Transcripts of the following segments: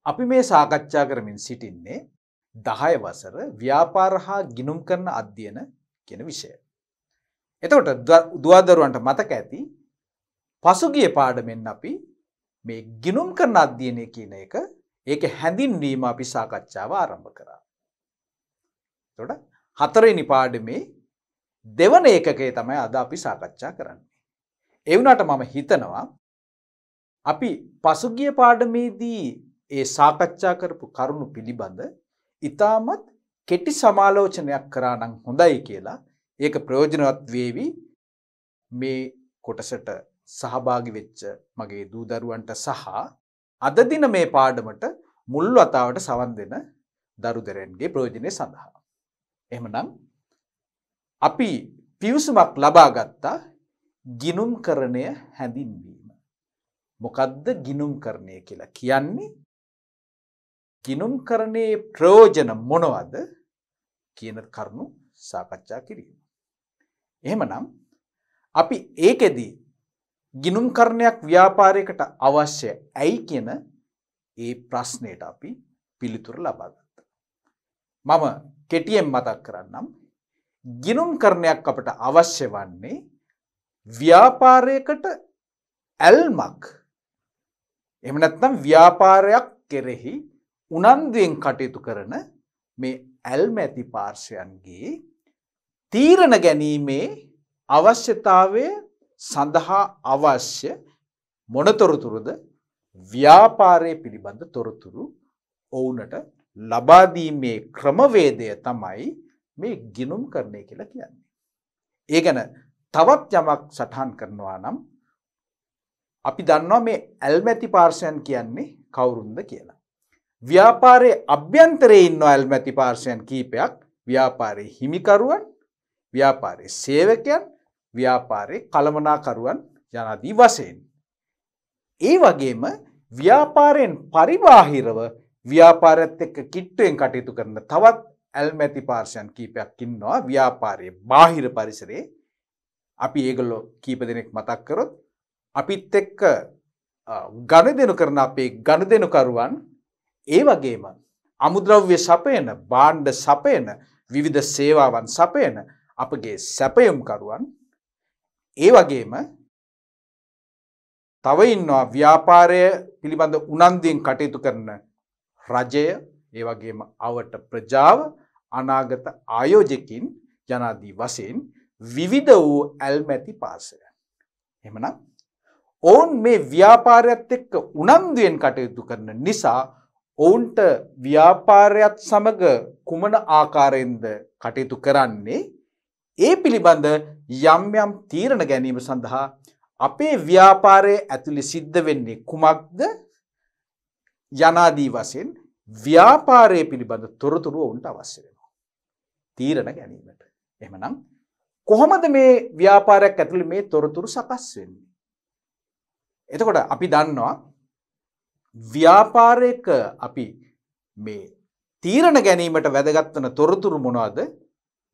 අපි මේ සාකච්ඡා කරමින් සිටින්නේ 10 වසර ව්‍යාපාර හා ගිණුම් කරන අධ්‍යයන කියන විෂය. එතකොට දුවදරුවන්ට මතක ඇති පසුගිය පාඩමෙන් අපි මේ ගිණුම් කරන අධ්‍යයනය කියන එක ඒකේ හැඳින්වීම අපි සාකච්ඡාව ආරම්භ කරා. එතකොට හතරවෙනි පාඩමේ දෙවන ඒකකය තමයි අද අපි සාකච්ඡා කරන්නේ. ඒ වුණාට මම හිතනවා අපි පසුගිය පාඩමේදී ඒ සාකච්ඡා කරපු කරුණු පිළිබඳ ඉතාමත් කෙටි සමාලෝචනයක් කරා නම් හොඳයි කියලා ඒක ප්‍රයෝජනවත් වේවි මේ කොටසට සහභාගී වෙච්ච මගේ දූ දරුවන්ට සහ අද දින මේ පාඩමට මුල් වතාවට සවන් දෙන දරු දැරන්ගේ ප්‍රයෝජනය සඳහා. එහෙමනම් අපි පිවිසුමක් ලබා ගත්තා ගිණුම්කරණය හැඳින්වීම. මොකද්ද ගිණුම්කරණය කියලා කියන්නේ? ගිණුම්කරණයේ ප්‍රයෝජන මොනවද කියන කරුණු සාකච්ඡා කිරීම. එහෙමනම් අපි ඒකෙදී ගිණුම්කරණයක් ව්‍යාපාරයකට අවශ්‍ය ඇයි කියන ඒ ප්‍රශ්නයට අපි පිළිතුරු ලබා ගත්තා. මම කෙටියෙන් මතක් කරන්නම්. ගිණුම්කරණයක් අපට අවශ්‍ය වන්නේ ව්‍යාපාරයකට ඇල්මක්. එහෙම නැත්නම් ව්‍යාපාරයක් කෙරෙහි උනන්දුවෙන් කටයුතු කරන මේ ඇල්ම ඇති පාර්ශ්වයන්ගේ තීරණ ගැනීමේ අවශ්‍යතාවය සඳහා අවශ්‍ය මොන තොරතුරුද ව්‍යාපාරයේ පිළිබඳ තොරතුරු ඔවුන්ට ලබා දීමේ ක්‍රමවේදය තමයි මේ ගිණුම්කරණය කියලා කියන්නේ. ඒ ගැන තවත් යමක් සටහන් කරනවා නම් අපි දන්නවා මේ ඇල්මැති පාර්ශ්වයන් කියන්නේ කවුරුන්ද කියලා. ව්‍යාපාරයේ අභ්‍යන්තරයේ ඉන්න ඇල්මැති පාර්ශ්වයන් කීපයක් ව්‍යාපාරයේ හිමිකරුවන්, ව්‍යාපාරයේ සේවකයන්, ව්‍යාපාරයේ කළමනාකරුවන් යනාදී වශයෙන්. ඒ වගේම ව්‍යාපාරයෙන් පරිබාහිරව ව්‍යාපාරයත් එක්ක කිට්ටුවෙන් කටයුතු කරන තවත් ඇල්මැති පාර්ශ්වයන් කීපයක් ඉන්නවා ව්‍යාපාරයේ බාහිර පරිසරයේ. අපි ඒගොල්ලෝ කීප දෙනෙක් මතක් කරොත් අපිත් එක්ක ගනුදෙනු කරන අපේ ගනුදෙනුකරුවන්, ඒ වගේම අමුද්‍රව්‍ය සපයන, භාණ්ඩ සපයන, විවිධ සේවාවන් සපයන අපගේ සැපයුම්කරුවන්, ඒ වගේම තව ඉන්නවා ව්‍යාපාරය පිළිබඳ උනන්දුවෙන් කටයුතු කරන රජය, ඒ වගේම අවට ප්‍රජාව, අනාගත ආයෝජකින් යනාදී වශයෙන් විවිධ වූ ඇල්මැති පාර්ශ්වයන්. එහෙමනම් ඔවුන් මේ ව්‍යාපාරයත් එක්ක උනන්දුවෙන් කටයුතු කරන නිසා ඔවුන්ට ව්‍යාපාරයත් සමග කුමන ආකාරයෙන්ද කටයුතු කරන්නේ ඒ පිළිබඳ යම් යම් තීරණ ගැනීම සඳහා අපේ ව්‍යාපාරයේ ඇතුළේ සිද්ධ වෙන්නේ කුමක්ද යනාදී වශයෙන් ව්‍යාපාරයේ පිළිබඳ තොරතුරු ඔවුන්ට අවශ්‍ය වෙනවා තීරණ ගැනීමට. එහෙමනම් කොහොමද මේ ව්‍යාපාරයක් ඇතුළේ මේ තොරතුරු සකස් වෙන්නේ? එතකොට අපි දන්නවා ව්‍යාපාරයක අපි මේ තීරණ ගැනීමට වැදගත් වන තොරතුරු මොනවද?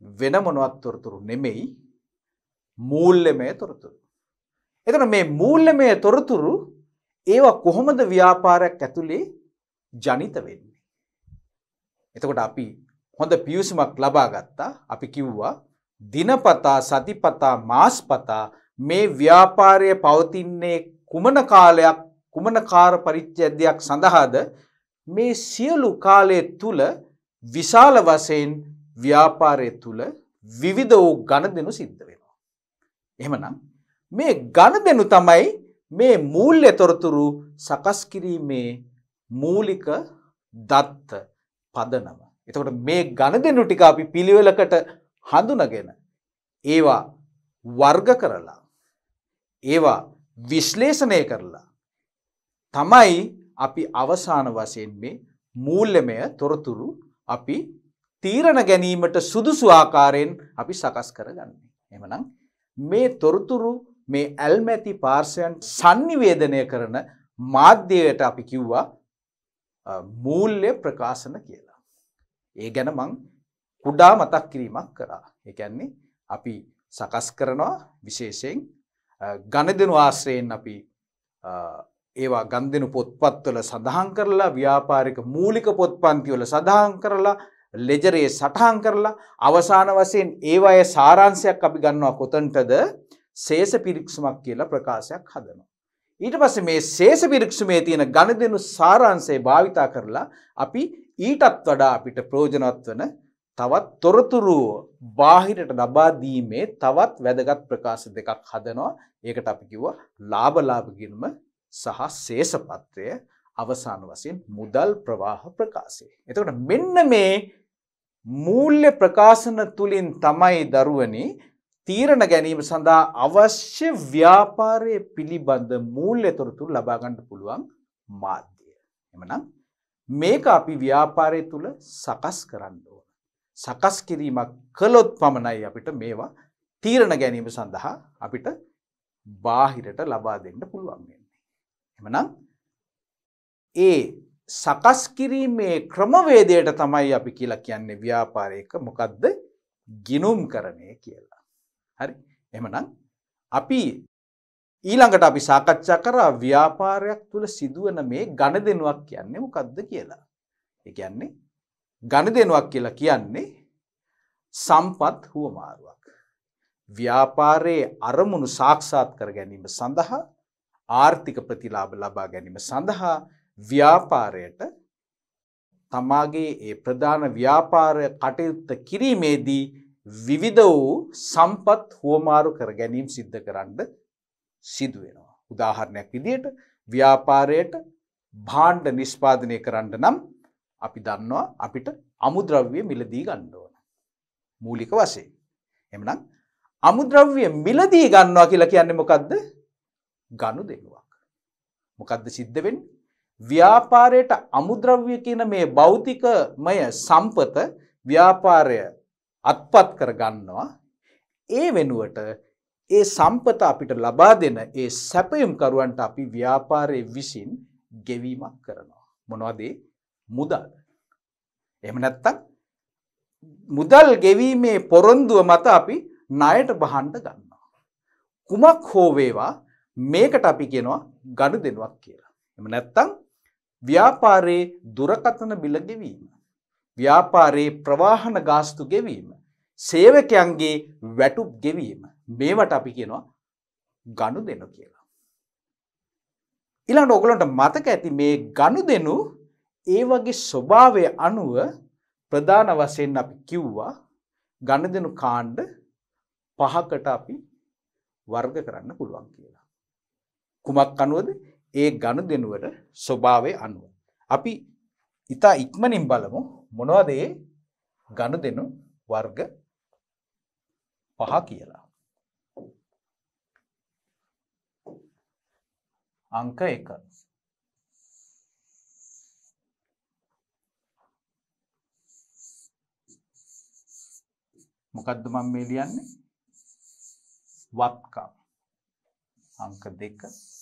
වෙන මොනවත් තොරතුරු නෙමෙයි, මූල්‍යමය තොරතුරු. එතකොට මේ මූල්‍යමය තොරතුරු ඒවා කොහොමද ව්‍යාපාරයක් ඇතුලේ ජනිත වෙන්නේ? එතකොට අපි හොඳ පියුසුමක් ලබා ගත්තා. අපි කිව්වා දිනපතා, සතිපතා, මාසපතා මේ ව්‍යාපාරය පවතින්නේ කුමන කාලයක්, කුමන කාල පරිච්ඡේදයක් සඳහාද? මේ සියලු කාලය තුල විශාල වශයෙන් ව්‍යාපාරය තුල විවිධ වූ ගනුදෙනු සිද්ධ වෙනවා. එහෙමනම් මේ ගනුදෙනු තමයි මේ මූල්‍ය තොරතුරු සකස් කිරීමේ මූලික දත්ත පදනම. එතකොට මේ ගනුදෙනු ටික අපි පිළිවෙලකට හඳුනගෙන ඒවා වර්ග කරලා ඒවා විශ්ලේෂණය කරලා තමයි අපි අවසාන වශයෙන් මේ මූල්‍යමය තොරතුරු අපි තීරණ ගැනීමට සුදුසු ආකාරයෙන් අපි සකස් කරගන්නේ. එහෙමනම් මේ තොරතුරු මේ ඇල්මැති පාර්ශ්වයන් sannivedanaya කරන මාධ්‍යයට අපි කිව්වා මූල්‍ය ප්‍රකාශන කියලා. ඒ ගැන මං කුඩා මතක් කිරීමක් කරා. ඒ කියන්නේ අපි සකස් කරනවා විශේෂයෙන් ගණදෙනු ආශ්‍රයෙන් අපි ඒවා ගනුදෙනු පොත්පත්වල සඳහන් කරලා ව්‍යාපාරික මූලික පොත්පත්වල සඳහන් කරලා ලෙජරේ සටහන් කරලා අවසාන වශයෙන් ඒවායේ සාරාංශයක් අපි ගන්නවා කොතනටද ශේෂ පිරික්සුමක් කියලා ප්‍රකාශයක් හදනවා. ඊට පස්සේ මේ ශේෂ පිරික්සුමේ තියෙන ගනුදෙනු සාරාංශය භාවිතා කරලා අපි ඊටත් වඩා අපිට ප්‍රයෝජනවත් වෙන තවත් තොරතුරු බාහිරට ලබා දීමේ තවත් වැදගත් ප්‍රකාශ දෙකක් හදනවා. ඒකට අපි කිව්වා ලාභ ගිණුම සහ ශේෂපත්‍රය අවසාන වශයෙන් මුදල් ප්‍රවාහ ප්‍රකාශය. එතකොට මෙන්න මේ මූල්‍ය ප්‍රකාශන තුලින් තමයි දරුවනි තීරණ ගැනීම සඳහා අවශ්‍ය ව්‍යාපාරයේ පිළිබඳ මූල්‍ය තොරතුරු ලබා ගන්න පුළුවන් මාධ්‍ය. එමනම් මේක අපි ව්‍යාපාරය තුල සකස් කරන්න ඕන. සකස් කිරීමක් කළොත් පමණයි අපිට මේවා තීරණ ගැනීම සඳහා අපිට බාහිරට ලබා දෙන්න පුළුවන් වෙන්නේ. එමනම් ඒ සකස් කිරීමේ ක්‍රමවේදයට තමයි අපි කියලා කියන්නේ ව්‍යාපාරයක මොකද්ද ගිණුම්කරණය කියලා. හරි. එහෙනම් අපි ඊළඟට අපි සාකච්ඡා කරා ව්‍යාපාරයක් තුල සිදුවන මේ ගනුදෙනුවක් කියන්නේ මොකද්ද කියලා. ඒ කියන්නේ ගනුදෙනුවක් කියලා කියන්නේ සම්පත් හුවමාරුවක්. ව්‍යාපාරයේ අරමුණු සාක්ෂාත් කර ගැනීම සඳහා ආර්ථික ප්‍රතිලාභ ලබා ගැනීම සඳහා ව්‍යාපාරයට තමාගේ ඒ ප්‍රධාන ව්‍යාපාර කටයුත්ත කිරීමේදී විවිධ වූ සම්පත් හුවමාරු කර ගැනීම සිද්ධ කරන්න සිදු වෙනවා. උදාහරණයක් විදිහට ව්‍යාපාරයට භාණ්ඩ නිෂ්පාදනය කරන්න නම් අපි දන්නවා අපිට අමුද්‍රව්‍ය මිලදී ගන්න ඕන. මූලික වශයෙන්. එහෙනම් අමුද්‍රව්‍ය මිලදී ගන්නවා කියලා කියන්නේ මොකද්ද? ගනුදෙනුවක්. මොකද්ද සිද්ධ වෙන්නේ? ව්‍යාපාරයට අමුද්‍රව්‍ය කියන මේ භෞතිකමය සම්පත ව්‍යාපාරය අත්පත් කර ගන්නවා. ඒ වෙනුවට ඒ සම්පත අපිට ලබා දෙන ඒ සැපයුම් කරුවන්ට අපි ව්‍යාපාරයේ විසින් ගෙවීමක් කරනවා. මොනවද? මුදල්. එහෙම නැත්නම් මුදල් ගෙවීමේ පොරොන්දුව මත අපි ණයට බහන්න ගන්නවා. කුමක් හෝ වේවා මේකට අපි කියනවා ගනුදෙනුවක් කියලා. එහෙම නැත්නම් ව්‍යාපාරයේ දුරකථන බිල ගෙවීම, ව්‍යාපාරයේ ප්‍රවාහන ගාස්තු ගෙවීම, සේවකයන්ගේ වැටුප් ගෙවීම මේවට අපි කියනවා ගනුදෙනු කියලා. ඊළඟට ඔයගලන්ට මතක ඇති මේ ගනුදෙනු ඒ වගේ ස්වභාවය අනුව ප්‍රධාන වශයෙන් අපි කිව්වා ගනුදෙනු කාණ්ඩ 5කට අපි වර්ග කරන්න පුළුවන් කියලා. කුමක් අනුවද? ඒ ගනුදෙනුවර ස්වභාවය අනුව. අපි ඉතා ඉක්මනින් බලමු මොනවද ඒ ගනුදෙනු වර්ග 5 කියලා. අංක 1. මොකද්ද මම මේ ලියන්නේ? වත්කම්. අංක 2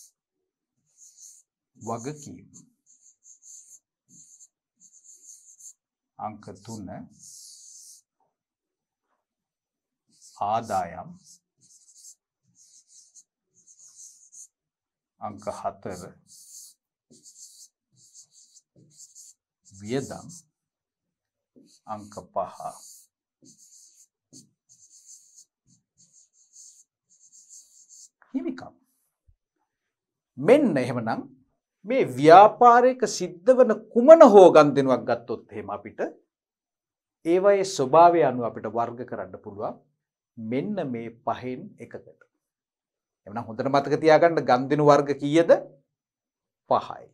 වගකීම්. අංක 3 ආදායම්. අංක 4 වියදම්. අංක 5 හිමිකම්. මෙන්න එහෙමනම් මේ ව්‍යාපාරයක සිද්ධ වෙන කුමන හෝ ගනුදෙනුවක් ගත්තොත් එහෙම අපිට ඒවයේ ස්වභාවය අනුව අපිට වර්ග කරන්න පුළුවන් මෙන්න මේ 5න් එකකට. එහෙනම් හොඳට මතක තියාගන්න ගනුදෙනු වර්ග කීයද? 5යි.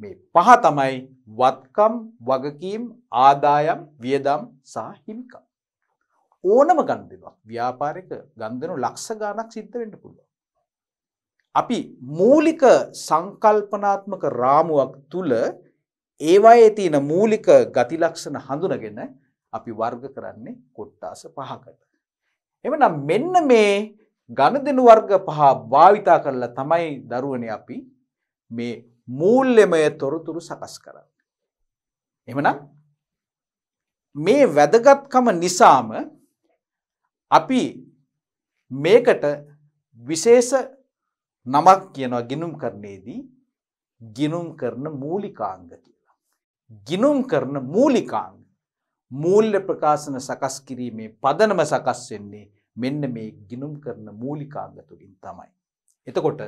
මේ 5 තමයි වත්කම්, වගකීම්, ආදායම්, වියදම් සහ හිමිකම්. ඕනම ගනුදෙනුවක් ව්‍යාපාරික ගනුදෙනු ලක්ෂ ගණනක් සිද්ධ වෙන්න පුළුවන්. අපි මූලික සංකල්පනාත්මක රාමුවක් තුල ඒවායේ තියෙන මූලික ගති ලක්ෂණ හඳුනගෙන අපි වර්ග කරන්නේ කොට්ටාස 5කට. එවනම් මෙන්න මේ ගනුදෙනු වර්ග 5 භාවිතා කරලා තමයි දරුවනේ අපි මේ මූල්‍යමය තොරතුරු සකස් කරන්නේ. එහෙමනම් මේ වැදගත්කම නිසාම අපි මේකට විශේෂ නමක් කියනවා ගිණුම් කරන්නේදී ගිණුම් කරන මූලිකාංග කියලා. ගිණුම් කරන මූලිකාංග මූල්‍ය ප්‍රකාශන සකස් කිරීමේ පදනම සකස් වෙන්නේ මෙන්න මේ ගිණුම් කරන මූලිකාංග තුලින් තමයි. එතකොට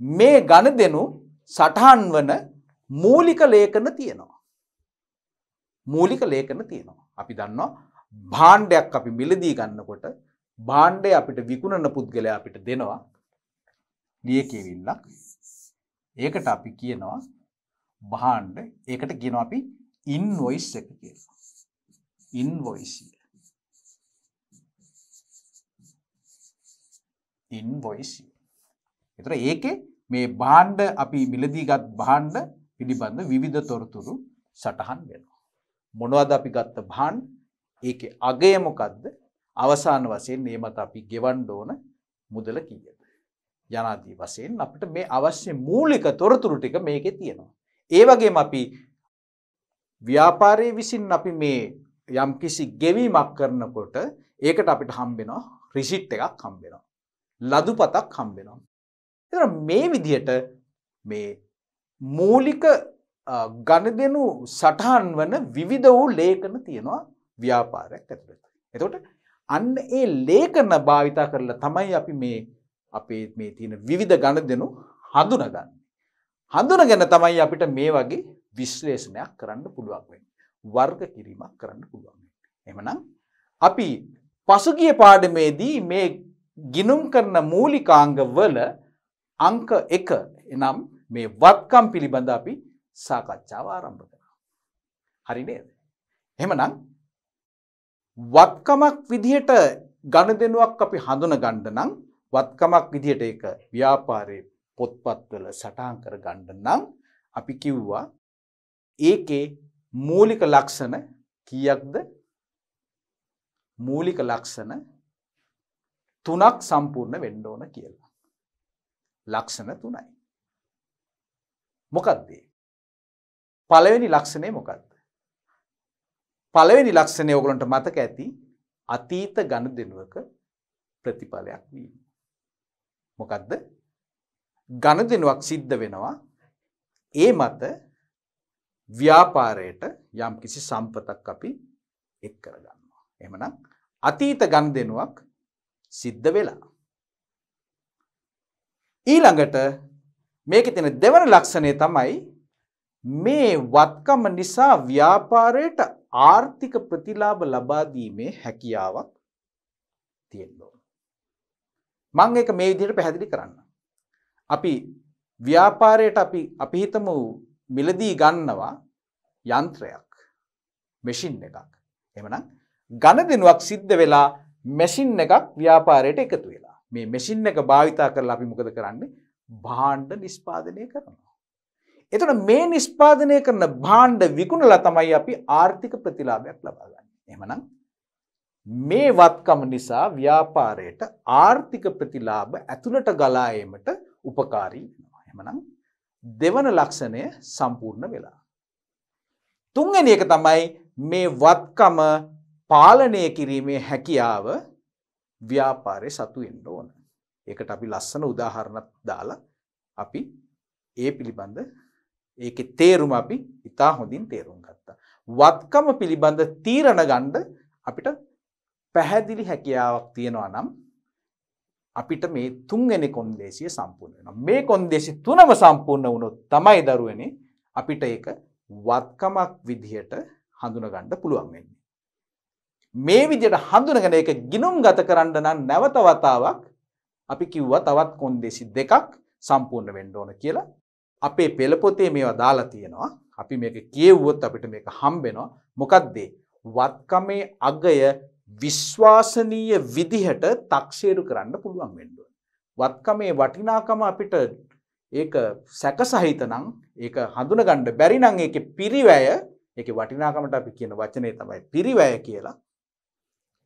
මේ ගණදෙනු සටහන් වන මූලික ලේඛන තියෙනවා. මූලික ලේඛන තියෙනවා. අපි දන්නවා භාණ්ඩයක් අපි මිලදී ගන්නකොට භාණ්ඩය අපිට විකුණන පුද්ගලයා අපිට දෙනවා ලියකියවිල්ලක්. ඒකට අපි කියනවා භාණ්ඩ. ඒකට කියනවා අපි ඉන්වොයිස් එක කියලා. ඉන්වොයිස්. ඉන්වොයිස්. ඒතර ඒකේ මේ භාණ්ඩ අපි මිලදීගත් භාණ්ඩ පිළිබඳ විවිධ තොරතුරු සටහන් වෙනවා. මොනවද අපි ගත්ත භාණ්ඩ? ඒකේ අගය මොකද්ද? අවසාන වශයෙන් මේ මත අපි ගෙවන්න ඕන මුදල කීයද? යනාදී වශයෙන් අපිට මේ අවශ්‍ය මූලික තොරතුරු ටික මේකේ තියෙනවා. ඒ වගේම අපි ව්‍යාපාරයේ විසින් අපි මේ යම්කිසි ගෙවීමක් කරනකොට ඒකට අපිට හම්බ වෙනවා රිසිට් එකක් හම්බ වෙනවා. ලදුපතක් හම්බ වෙනවා. එතන මේ විදිහට මේ මූලික ගණදෙනු සටහන් වන විවිධ වූ ලේඛන තියෙනවා ව්‍යාපාරයක් ඇතුළත. එතකොට අන්න ඒ ලේඛන භාවිතා කරලා තමයි අපි මේ අපේ මේ තියෙන විවිධ ගණදෙනු හඳුනගන්නේ. හඳුනගෙන තමයි අපිට මේ වගේ විශ්ලේෂණයක් කරන්න පුළුවන් වෙන්නේ. වර්ග කිරීමක් කරන්න පුළුවන් වෙන්නේ. එහෙමනම් අපි පසුගිය පාඩමේදී මේ ගිණුම් කරන මූලිකාංග වල අංක 1 එනම් මේ වත්කම් පිළිබඳ අපි සාකච්ඡාව ආරම්භ කරා. හරි නේද? එහෙමනම් වත්කමක් විදිහට ගණදෙනුවක් අපි හඳුන ගන්න නම් වත්කමක් විදිහට ඒක ව්‍යාපාරයේ පොත්පත්වල සටහන් කර ගන්න නම් අපි කිව්වා ඒකේ මූලික ලක්ෂණ කීයක්ද? මූලික ලක්ෂණ 3ක් සම්පූර්ණ වෙන්න ඕන කියලා. ලක්ෂණ 3යි. මොකක්ද? පළවෙනි ලක්ෂණය මොකක්ද? පළවෙනි ලක්ෂණය ඔයගලන්ට මතක ඇති අතීත ගණදෙනුවක ප්‍රතිඵලයක් වීම. මොකක්ද? ගණදෙනුවක් සිද්ධ වෙනවා ඒ මත ව්‍යාපාරයට යම්කිසි සම්පතක් අපි එක් කරගන්නවා. එහෙමනම් අතීත ගණදෙනුවක් සිද්ධ වෙලා. ඊළඟට මේකේ තියෙන දෙවන ලක්ෂණය තමයි මේ වත්කම නිසා ව්‍යාපාරයට ආර්ථික ප්‍රතිලාභ ලබා දීමේ හැකියාවක් තියෙනවා. මම ඒක මේ විදිහට පැහැදිලි කරන්නම්. අපි ව්‍යාපාරයට අපි හිතමු මිලදී ගන්නවා යන්ත්‍රයක්, මැෂින් එකක්. එහෙමනම් ගණදෙනුවක් සිද්ධ වෙලා මැෂින් එකක් ව්‍යාපාරයට එකතු වෙලා. මේ මැෂින් එක භාවිතා කරලා අපි මොකද කරන්නේ? භාණ්ඩ නිෂ්පාදනය කරනවා. එතකොට මේ නිෂ්පාදනය කරන භාණ්ඩ විකුණලා තමයි අපි ආර්ථික ප්‍රතිලාභයක් ලබා ගන්න. එහෙමනම් මේ වත්කම නිසා ව්‍යාපාරයට ආර්ථික ප්‍රතිලාභ ඇතුළට ගලා ඒමට උපකාරී වෙනවා. එහෙමනම් දෙවන ලක්ෂණය සම්පූර්ණ වෙලා. තුන්වෙනි එක තමයි මේ වත්කම පාලනය කිරීමේ හැකියාව ව්‍යාපාරයේ සතු වෙන්න ඕන. ඒකට අපි ලස්සන උදාහරණයක් දාලා අපි ඒ පිළිබඳ ඒකේ තේරුම අපි ඉතා හොඳින් තේරුම් ගත්තා. වත්කම පිළිබඳ තීරණ ගන්න අපිට පැහැදිලි හැකියාවක් තියෙනවා නම් අපිට මේ තුන්වෙනි කොන්දේසිය සම්පූර්ණ වෙනවා. මේ කොන්දේසි තුනම සම්පූර්ණ වුණොත් තමයි දරුවනේ අපිට ඒක වත්කමක් විදිහට හඳුනා ගන්න පුළුවන් වෙන්නේ. මේ විදිහට හඳුනගෙන ඒක ගිණුම්ගත කරන්න නම් නැවත වතාවක් අපි කිව්වා තවත් කොන්දේසි දෙකක් සම්පූර්ණ වෙන්න ඕන කියලා. අපේ පෙළ පොතේ මේවා දාලා තියෙනවා. අපි මේක කියෙව්වොත් අපිට මේක හම්බ වෙනවා. මොකක්ද? වත්කමේ අගය විශ්වාසනීය විදිහට තක්සේරු කරන්න පුළුවන් වෙන්න ඕන. වත්කමේ වටිනාකම අපිට ඒක සැකසහිත නම් ඒක හඳුනගන්න බැරි නම් ඒකේ පිරිවැය ඒකේ වටිනාකමට අපි කියන වචනේ තමයි පිරිවැය කියලා.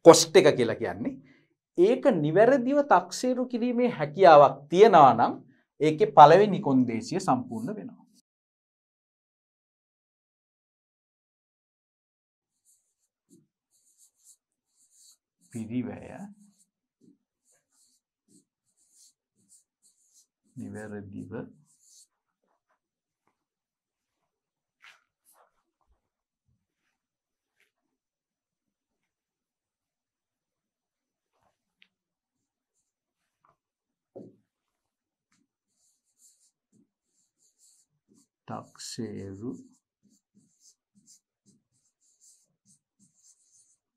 කොස්ට් එක කියලා කියන්නේ. ඒක නිවැරදිව තක්සේරු කිරීමේ හැකියාවක් තියනවා නම් ඒකේ පළවෙනි කොන්දේසිය සම්පූර්ණ වෙනවා. පිරිවැය නිවැරදිව 탁සේරු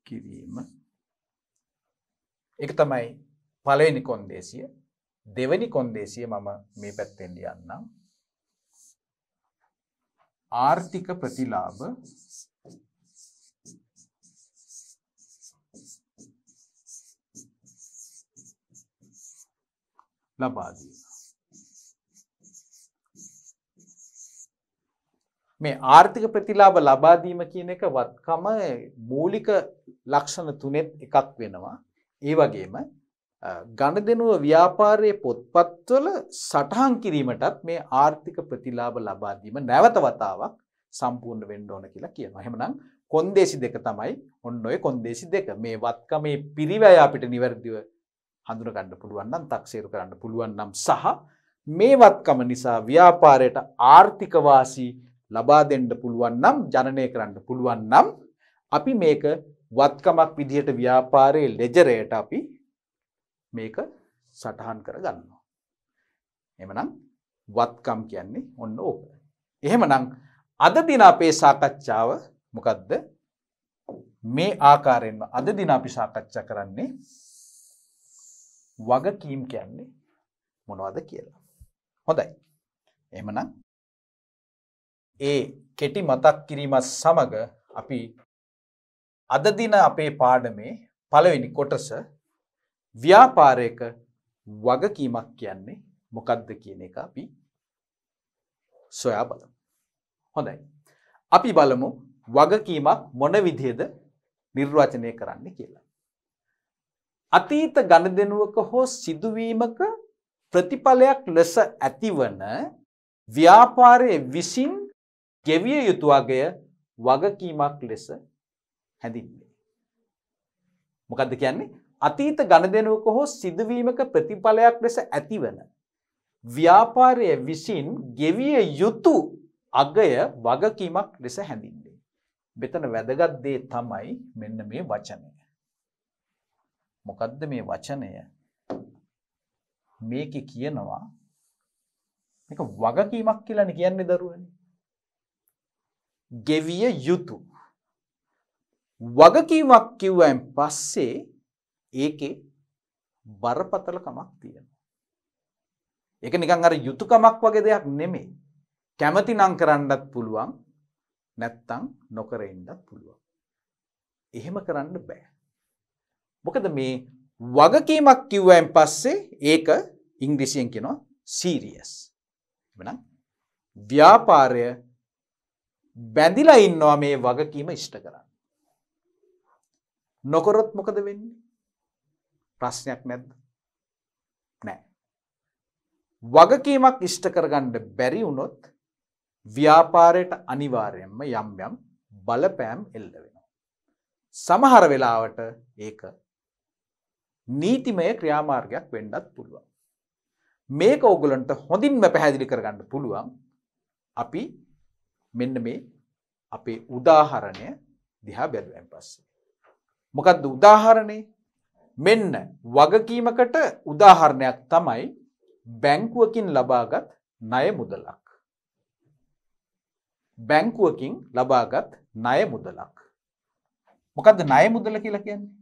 කිරීම. ඒක තමයි පළවෙනි කොන්දේසිය. දෙවෙනි කොන්දේසිය මම මේ පැත්තෙන් යන්නම්. ආර්ථික ප්‍රතිලාභ ලබා දීම. මේ ආර්ථික ප්‍රතිලාභ ලබා දීම කියන එක වත්කම මූලික ලක්ෂණ තුනෙත් එකක් වෙනවා. ඒ වගේම ගණදෙනුව ව්‍යාපාරයේ පොත්පත්වල සටහන් කිරීමටත් මේ ආර්ථික ප්‍රතිලාභ ලබා දීම නැවත වතාවක් සම්පූර්ණ වෙන්න ඕන කියලා කියනවා. එහෙමනම් කොන්දේසි දෙක තමයි ඔන්න ඔය කොන්දේසි දෙක. මේ වත්කමේ පිරිවැය අපිට නිවැරදිව හඳුන ගන්න පුළුවන් නම්, තක්සේරු කරන්න පුළුවන් නම් සහ මේ වත්කම නිසා ව්‍යාපාරයට ආර්ථික වාසි ලබා දෙන්න පුළුවන් නම්, ජනනය කරන්න පුළුවන් නම් අපි මේක වත්කමක් විදිහට ව්‍යාපාරයේ ලෙජරයට අපි මේක සටහන් කර ගන්නවා. එහෙමනම් වත්කම් කියන්නේ ඔන්න ඕක. එහෙමනම් අද දින අපේ සාකච්ඡාව මොකද්ද? මේ ආකාරයෙන්ම අද දින අපි සාකච්ඡා කරන්නේ වගකීම් කියන්නේ මොනවද කියලා. හොඳයි. එහෙමනම් ඒ කෙටි මතක් කිරීමත් සමග අපි අද දින අපේ පාඩමේ පළවෙනි කොටස ව්‍යාපාරයක වගකීමක් කියන්නේ මොකක්ද කියන එක අපි සොයා බලමු. හොඳයි. අපි බලමු වගකීමක් මොන විදිහද නිර්වචනය කරන්න කියලා. අතීත ගනුදෙනුවක හෝ සිදුවීමක ප්‍රතිඵලයක් ලෙස ඇතිවන ව්‍යාපාරයේ විසින් ගෙවිය යුතු අගය වගකීමක් ලෙස හැඳින්වේ. මොකද්ද කියන්නේ? අතීත ගනුදෙනුවක හෝ සිදුවීමක ප්‍රතිඵලයක් ලෙස ඇතිවන ව්‍යාපාරයේ විසින් ගෙවිය යුතු අගය වගකීමක් ලෙස හැඳින්වේ. මෙතන වැදගත් දේ තමයි මෙන්න මේ වචනය. මොකද්ද මේ වචනය? මේකේ කියනවා මේක වගකීමක් කියලානේ කියන්නේ දරුවනේ. ගෙවිය යුතු වගකීමක් කිව්වයින් පස්සේ ඒකේ බරපතලකමක් තියෙනවා. ඒක නිකන් අර යුතුයකමක් වගේ දෙයක් නෙමෙයි. කැමති නම් කරන්නත් පුළුවන්, නැත්තම් නොකර ඉන්නත් පුළුවන්. එහෙම කරන්න බෑ. මොකද මේ වගකීමක් කිව්වයින් පස්සේ ඒක ඉංග්‍රීසියෙන් කියනවා සීරියස්. එහෙනම් ව්‍යාපාරය බැඳිලා ඉන්නවා මේ වගකීම ඉෂ්ට කරන්න. නොකරොත් මොකද වෙන්නේ? ප්‍රශ්නයක් නැද්ද? නැහැ. වගකීමක් ඉෂ්ට කරගන්න බැරි වුණොත් ව්‍යාපාරයට අනිවාර්යයෙන්ම යම් යම් බලපෑම් එල්ල වෙනවා. සමහර වෙලාවට ඒක නීතිමය ක්‍රියාමාර්ගයක් වෙන්නත් පුළුවන්. මේක ඕගලන්ට හොඳින්ම පැහැදිලි කරගන්න පුළුවන් අපි මෙන්න මේ අපේ උදාහරණය දිහා බැලුවෙන් පස්සේ. මොකද්ද උදාහරණේ? මෙන්න වගකීමකට උදාහරණයක් තමයි බැංකුවකින් ලබාගත් ණය මුදලක්. බැංකුවකින් ලබාගත් ණය මුදලක්. මොකද්ද ණය මුදල කියලා කියන්නේ?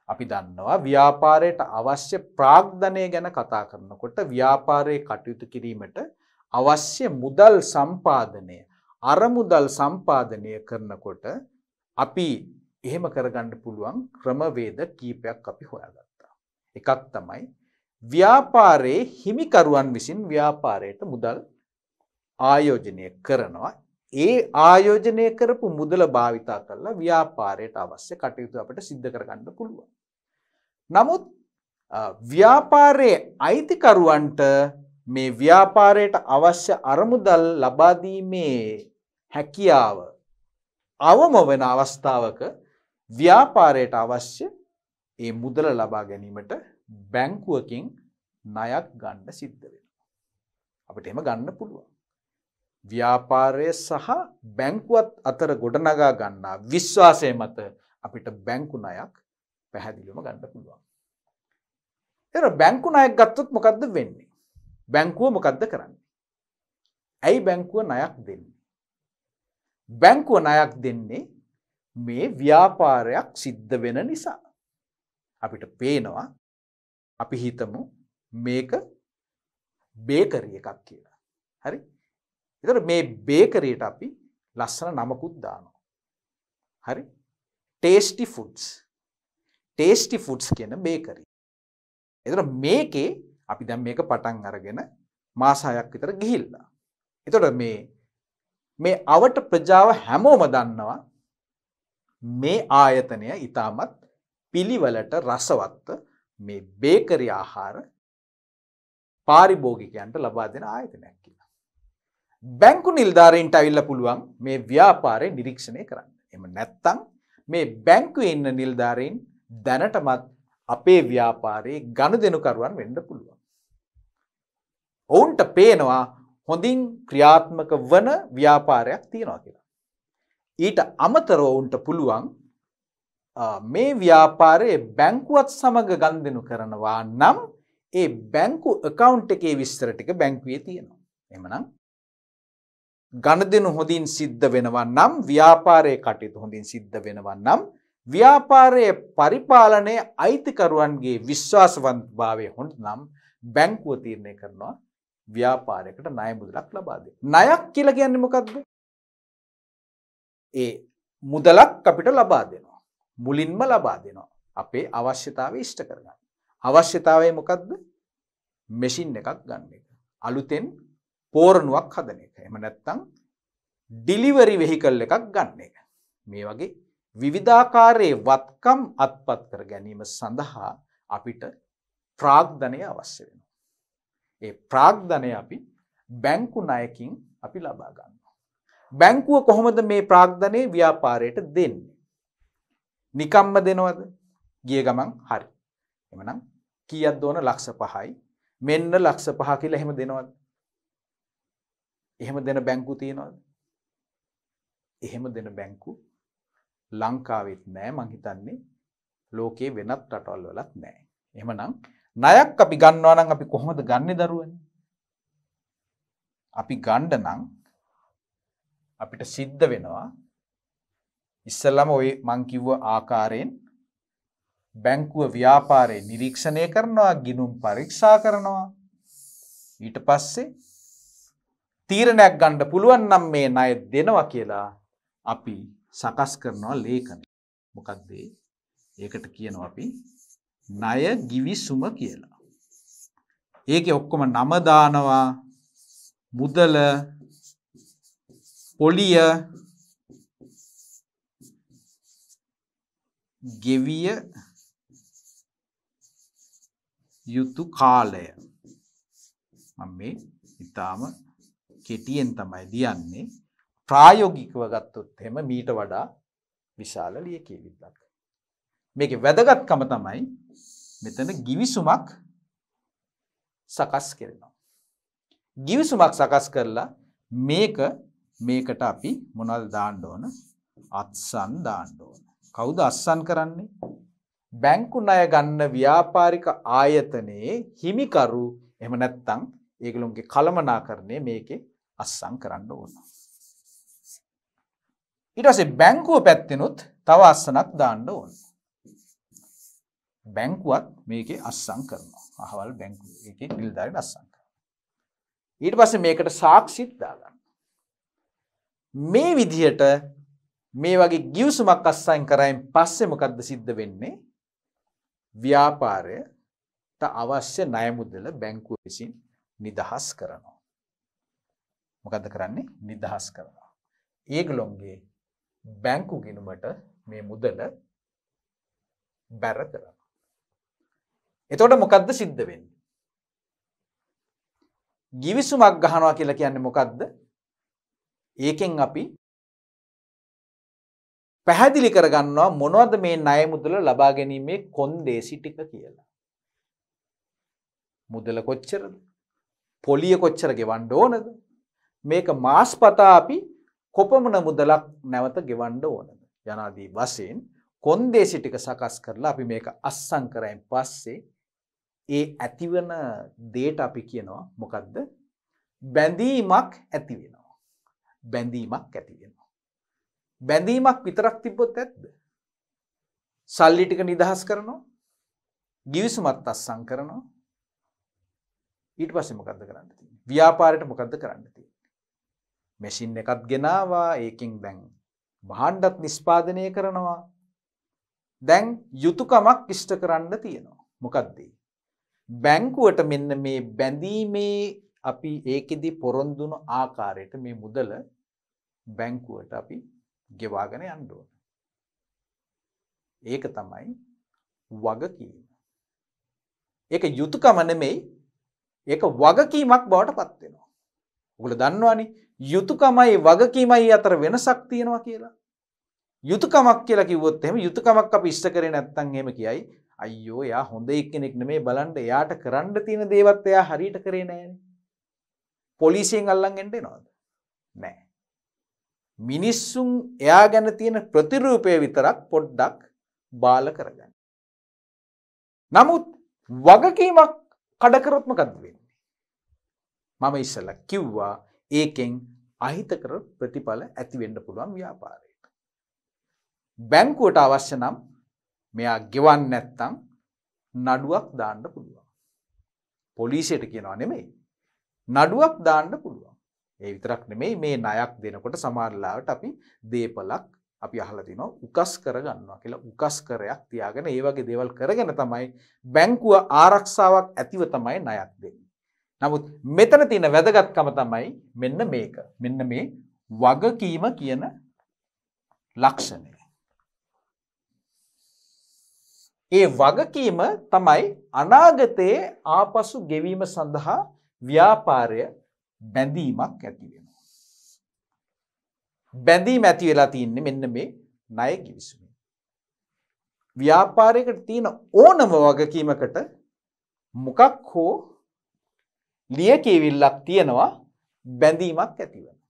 අපි දන්නවා ව්‍යාපාරයට අවශ්‍ය ප්‍රාග්ධනය ගැන කතා කරනකොට ව්‍යාපාරයේ කටයුතු කිරීමට අවශ්‍ය මුදල් සම්පාදනය, අරමුදල් සම්පාදනය කරනකොට අපි එහෙම කරගන්න පුළුවන් ක්‍රමවේද කීපයක් අපි හොයාගත්තා. එකක් තමයි ව්‍යාපාරයේ හිමිකරුවන් විසින් ව්‍යාපාරයට මුදල් ආයෝජනය කරනවා. ඒ ආයෝජනය කරපු මුදල භාවිතා කරලා ව්‍යාපාරයට අවශ්‍ය කටයුතු අපිට සිද්ධ කරගන්න පුළුවන්. නමුත් ව්‍යාපාරයේ අයිතිකරුවන්ට මේ ව්‍යාපාරයට අවශ්‍ය අරමුදල් ලබා දීමේ හැකියාව අවම වෙන අවස්ථාවක ව්‍යාපාරයට අවශ්‍ය ඒ මුදල ලබා ගැනීමට බැංකුවකින් ණයක් ගන්න සිද්ධ වෙනවා. අපිට එහෙම ගන්න පුළුවන්. ව්‍යාපාරය සහ බැංකුවත් අතර ගොඩනගා ගන්නා විශ්වාසය මත අපිට බැංකු ණයක් පැහැදිලිවම ගන්න පුළුවන්. එහෙනම් බැංකු ණයක් ගත්තොත් මොකද්ද වෙන්නේ? බැංකුව මොකද්ද කරන්නේ? ඇයි බැංකුව ණයක් දෙන්නේ? බැංකුව ණයක් දෙන්නේ මේ ව්‍යාපාරයක් සිද්ධ වෙන නිසා. අපිට පේනවා අපි හිතමු මේක බේකරි එකක් කියලා. හරි? එතකොට මේ බේකරියට අපි ලස්සන නමකුත් දානවා. හරි? ටේස්ටි ෆුඩ්ස්. ටේස්ටි ෆුඩ්ස් කියන බේකරි. එතකොට මේකේ අපි දැන් මේක පටන් අරගෙන මාස 6ක් විතර ගිහිල්ලා. එතකොට මේ අවට ප්‍රජාව හැමෝම දන්නවා මේ ආයතනය ඊටමත් පිළිවෙලට රසවත් මේ බේකරි ආහාර පාරිභෝගිකයන්ට ලබා දෙන ආයතනයක් කියලා. බැංකු නිලධාරීන්ට අවිල්ලා පුළුවන් මේ ව්‍යාපාරය නිරීක්ෂණය කරන්න. එහෙම නැත්නම් මේ බැංකුවේ ඉන්න නිලධාරීන් දැනටමත් අපේ ව්‍යාපාරයේ ගනුදෙනුකරුවන් වෙන්න පුළුවන්. ඔවුන්ට පේනවා හොඳින් ක්‍රියාත්මක වන ව්‍යාපාරයක් තියෙනවා කියලා. ඊට අමතරව ඔවුන්ට පුළුවන් මේ ව්‍යාපාරයේ බැංකුවත් සමග ගනුදෙනු කරනවා නම් ඒ බැංකු account එකේ විස්තර ටික බැංකුවේ තියෙනවා. එහෙමනම් ගනුදෙනු හොඳින් සිද්ධ වෙනවා නම් ව්‍යාපාරයේ කටයුතු හොඳින් සිද්ධ වෙනවා නම් ව්‍යාපාරයේ පරිපාලනයේ අයිතිකරුවන්ගේ විශ්වාසවන්තභාවය හොඳ නම් බැංකුව තීරණය කරනවා ව්‍යාපාරයකට ණය මුදලක් ලබා දෙන්න. ණයක් කියලා කියන්නේ මොකද්ද? ඒ මුදලක් අපිට ලබා දෙනවා. මුලින්ම ලබා දෙනවා. අපේ අවශ්‍යතාවය ඉෂ්ට කරගන්න. අවශ්‍යතාවය මොකද්ද? මැෂින් එකක් ගන්න එක. අලුතෙන් පෝරණුවක් හදන එක. එහෙම නැත්නම් ඩිලිවරි වෙහිකල් එකක් ගන්න එක. මේ වගේ විවිධාකාරයේ වත්කම් අත්පත් කර ගැනීම සඳහා අපිට ප්‍රාග්ධනය අවශ්‍ය වෙනවා. ඒ ප්‍රාග්ධනය අපි බැංකු ණයකින් අපි ලබා ගන්නවා. බැංකුව කොහොමද මේ ප්‍රාග්ධනය ව්‍යාපාරයට දෙන්නේ? නිකම්ම දෙනවද? ගිය ගමන් හරි. එhmenan කීයක් දෝන ලක්ෂ 5යි. මෙන්න ලක්ෂ 5 කියලා එහෙම දෙනවද? එහෙම දෙන බැංකු තියනවද? එහෙම දෙන බැංකු ලංකාවෙත් නෑ, මං හිතන්නේ ලෝකේ වෙනත් රටවල් වලත් නෑ. එහෙමනම් ණයක් අපි ගන්නවා නම් අපි කොහොමද ගන්නෙ දරුවනේ? අපි ගන්න නම් අපිට සිද්ධ වෙනවා ඉස්සෙල්ලාම ওই මං කිව්ව ආකාරයෙන් බැංකුව ව්‍යාපාරේ නිරීක්ෂණය කරනවා, ගිණුම් පරීක්ෂා කරනවා. ඊට පස්සේ තීරණයක් ගන්න පුළුවන් නම් මේ ණය දෙනවා කියලා අපි සකස් කරනවා ලේඛනය. මොකක්ද ඒ? ඒකට කියනවා අපි ණය ගිවිසුම කියලා. ඒකේ ඔක්කොම නම දානවා, මුදල, පොලිය, ගෙවිය යුතු කාලය. මම මේ ඊටාම කෙටියෙන් තමයි ලියන්නේ. ප්‍රායෝගිකව ගත්තොත් එහෙම මීට වඩා විශාල ලියකියවිල්ලක්. මේකේ වැදගත්කම තමයි මෙතන ගිවිසුමක් සකස් කරනවා. ගිවිසුමක් සකස් කරලා මේකට අපි මොනවද දාන්න ඕන? අත්සන් දාන්න ඕන. කවුද අත්සන් කරන්නේ? බැංකු ණය ගන්න ව්‍යාපාරික ආයතනයේ හිමිකරු, එහෙම නැත්නම් ඒගොල්ලෝගේ කළමනාකරණය මේකේ අත්සන් කරන්න ඕන. ඊට පස්සේ බැංකුව පැත්තෙනුත් තව අත්සනක් දාන්න ඕන. බැංකුවත් මේකේ අත්සන් කරනවා. අහවල් බැංකුව ඒකේ නිලධාරීන් අත්සන් කරනවා. ඊට පස්සේ මේකට සාක්ෂිත් දාගන්න. මේ විදිහට මේ වගේ ගිවිසුමක් අත්සන් කරායින් පස්සේ මොකද්ද සිද්ධ වෙන්නේ? ව්‍යාපාරයට අවශ්‍ය ණය මුදල බැංකුව විසින් නිදහස් කරනවා. මොකද්ද කරන්නේ? නිදහස් කරනවා. ඒගොල්ලෝගේ බැංකු ගිණුමට මේ මුදල බැර කරනවා. එතකොට මොකද්ද සිද්ධ වෙන්නේ? ගිවිසුමක් ගහනවා කියලා කියන්නේ මොකද්ද? ඒකෙන් අපි පැහැදිලි කරගන්නවා මොනවද මේ ණය මුදල ලබා ගැනීමේ කොන්දේසි ටික කියලා. මුදල කොච්චරද? පොලිය කොච්චර ගෙවන්න ඕනද? මේක මාස්පතා අපි කොපමණ මුදලක් නැවත ගෙවන්න ඕනද? යනාදී වශයෙන් කොන්දේසි ටික සකස් කරලා අපි මේක අස්සම් කරයින් පස්සේ ඒ ඇතිවන දේට අපි කියනවා මොකද්ද? බැඳීමක් ඇති වෙනවා. බැඳීමක් ඇති වෙනවා. බැඳීමක් විතරක් තිබ්බොත් ඇද්ද? සල්ලි ටික නිදහස් කරනවා. ගිවිසුමත් අස්සම් කරනවා. ඊට පස්සේ මොකද්ද කරන්න තියෙන්නේ? ව්‍යාපාරයට මොකද්ද කරන්න තියෙන්නේ? මැෂින් එකක් ගෙනාවා. ඒකෙන් දැන් භාණ්ඩත් නිෂ්පාදනය කරනවා. දැන් යුතුයකමක් ඉෂ්ට කරන්න තියෙනවා. මොකද්ද? බැංකුවට මෙන්න මේ බැඳීමේ අපි ඒකෙදි පොරොන්දුන ආකාරයට මේ මුදල බැංකුවට අපි ගෙවාගෙන යන්න ඕන. ඒක තමයි වගකීම. ඒක යුතුයකම නෙමෙයි. ඒක වගකීමක් බවට පත් වෙනවා. ඔයගොල්ලෝ දන්නවනේ යුතුයකමයි වගකීමයි අතර වෙනසක් තියෙනවා කියලා. යුතුයකමක් කියලා කිව්වොත් එහෙම යුතුයකමක් අපි ඉෂ්ට කරේ නැත්නම් එහෙම කියයි. අයියෝ එයා හොඳ එක්කෙනෙක් නෙමෙයි බලන්න එයාට කරන්න තියෙන දේවත් එයා හරියට කරේ නැහැනේ. පොලිසියෙන් අල්ලන් එන්න එනවද? නැහැ. මිනිස්සුන් එයා ගැන තියෙන ප්‍රතිරූපය විතරක් පොඩ්ඩක් බාල කරගන්න. නමුත් වගකීමක් කඩ කරොත් මොකද වෙන්නේ? මම ඉස්සෙල්ලා කිව්වා ඒකෙන් අහිතකර ප්‍රතිඵල ඇති වෙන්න පුළුවන් ව්‍යාපාරයට. බැංකුවට අවශ්‍ය නම් මෙයා ගෙවන්නේ නැත්නම් නඩුවක් දාන්න පුළුවන්. පොලිසියට කියනවා නෙමෙයි. නඩුවක් දාන්න පුළුවන්. ඒ විතරක් නෙමෙයි මේ ණයක් දෙනකොට සමහර ලාවට අපි දීපලක් අපි අහලා තිනවා උකස් කරගන්නවා කියලා. උකස් කරයක් තියාගෙන ඒ වගේ දේවල් කරගෙන තමයි බැංකුව ආරක්ෂාවක් ඇතිව තමයි ණයක් දෙන්නේ. නමුත් මෙතන තියෙන වැදගත්කම තමයි මෙන්න මේක. මෙන්න මේ වගකීම කියන ලක්ෂණය. ඒ වගකීම තමයි අනාගතයේ ආපසු ගෙවීම සඳහා ව්‍යාපාරය බැඳීමක් ඇති වෙනවා. බැඳීම ඇති වෙලා තින්නේ මෙන්න මේ ණය කිවිසුමේ. ව්‍යාපාරයකට තියෙන ඕනම වගකීමකට මොකක් හෝ ලියකියවිල්ලක් තියෙනවා බැඳීමක් ඇති වෙනවා.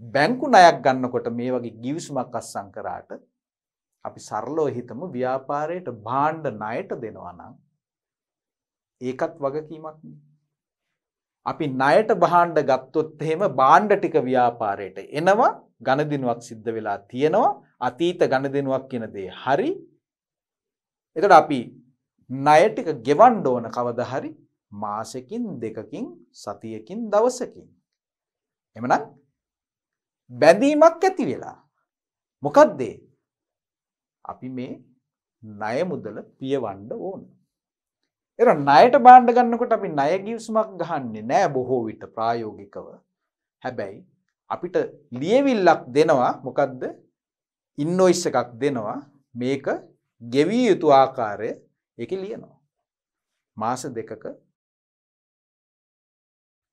බැංකු ණයක් ගන්නකොට මේ වගේ කිවිසුමක් අස්සම් කරාට අපි සරලව හිතමු ව්‍යාපාරයට භාණ්ඩ ණයට දෙනවා නම් ඒකත් වගකීමක් නේ. අපි ණයට භාණ්ඩ ගත්තොත් එහෙම භාණ්ඩ ටික ව්‍යාපාරයට එනවා ගණදිනුවක් සිද්ධ වෙලා තියෙනවා අතීත ගණදිනුවක් කියන දේ හරි. එතකොට අපි ණය ටික ගෙවන්න ඕන කවදා හරි මාසෙකින් දෙකකින් සතියකින් දවසකින්. එමනම් බැඳීමක් ඇති වෙලා මොකද්ද? අපි මේ ණය මුදල පියවන්න ඕන. ඒක ණයට භාණ්ඩ ගන්නකොට අපි ණය කිවිසුමක් ගහන්නේ නෑ බොහෝ විට ප්‍රායෝගිකව. හැබැයි අපිට ලියවිල්ලක් දෙනවා මොකද්ද? ඉන්වොයිස් එකක් දෙනවා මේක ගෙවිය යුතු ආකාරය ඒකේ ලියනවා. මාස දෙකක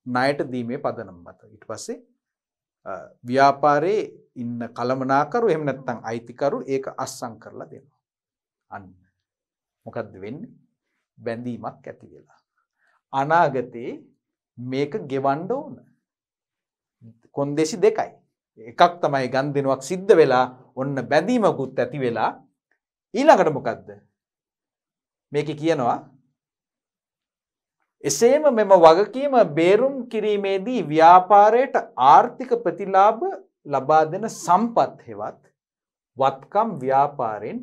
ණයට දීමේ පදනම මත. ඊට පස්සේ ව්‍යාපාරයේ ඉන්න කළමනාකරු එහෙම නැත්නම් අයිතිකරු ඒක අස්සම් කරලා දෙනවා. අන්න මොකද්ද වෙන්නේ? බැඳීමක් ඇති වෙලා. අනාගතේ මේක ගෙවන්න ඕන. කොන්දේසි දෙකයි. එකක් තමයි ගන්දිනුවක් සිද්ධ වෙලා ඔන්න බැඳීමකුත් ඇති වෙලා ඊළඟට මොකද්ද? මේක කියනවා එසේම මෙම වගකීම බේරුම් කිරීමේදී ව්‍යාපාරයට ආර්ථික ප්‍රතිලාභ ලබා දෙන සම්පත් හෙවත් වත්කම් ව්‍යාපාරයෙන්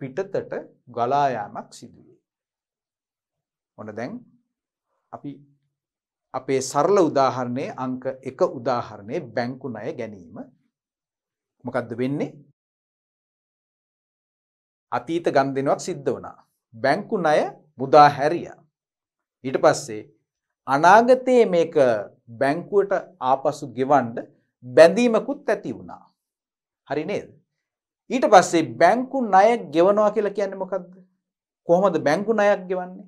පිටතට ගලා යාමක් සිදු වේ. ඔන්න දැන් අපි අපේ සරල උදාහරණයේ අංක 1 උදාහරණයේ බැංකු ණය ගැනීම මොකද්ද වෙන්නේ? අතීත ගනුදෙනුවක් සිද්ධ වුණා. බැංකු ණය මුදා හැරියා. ඊට පස්සේ අනාගතයේ මේක බැංකුවට ආපසු ගෙවන්න බැඳීමකුත් ඇති වුණා. හරි නේද? ඊට පස්සේ බැංකු ණය ගෙවනවා කියලා කියන්නේ මොකද්ද? කොහොමද බැංකු ණයක් ගෙවන්නේ?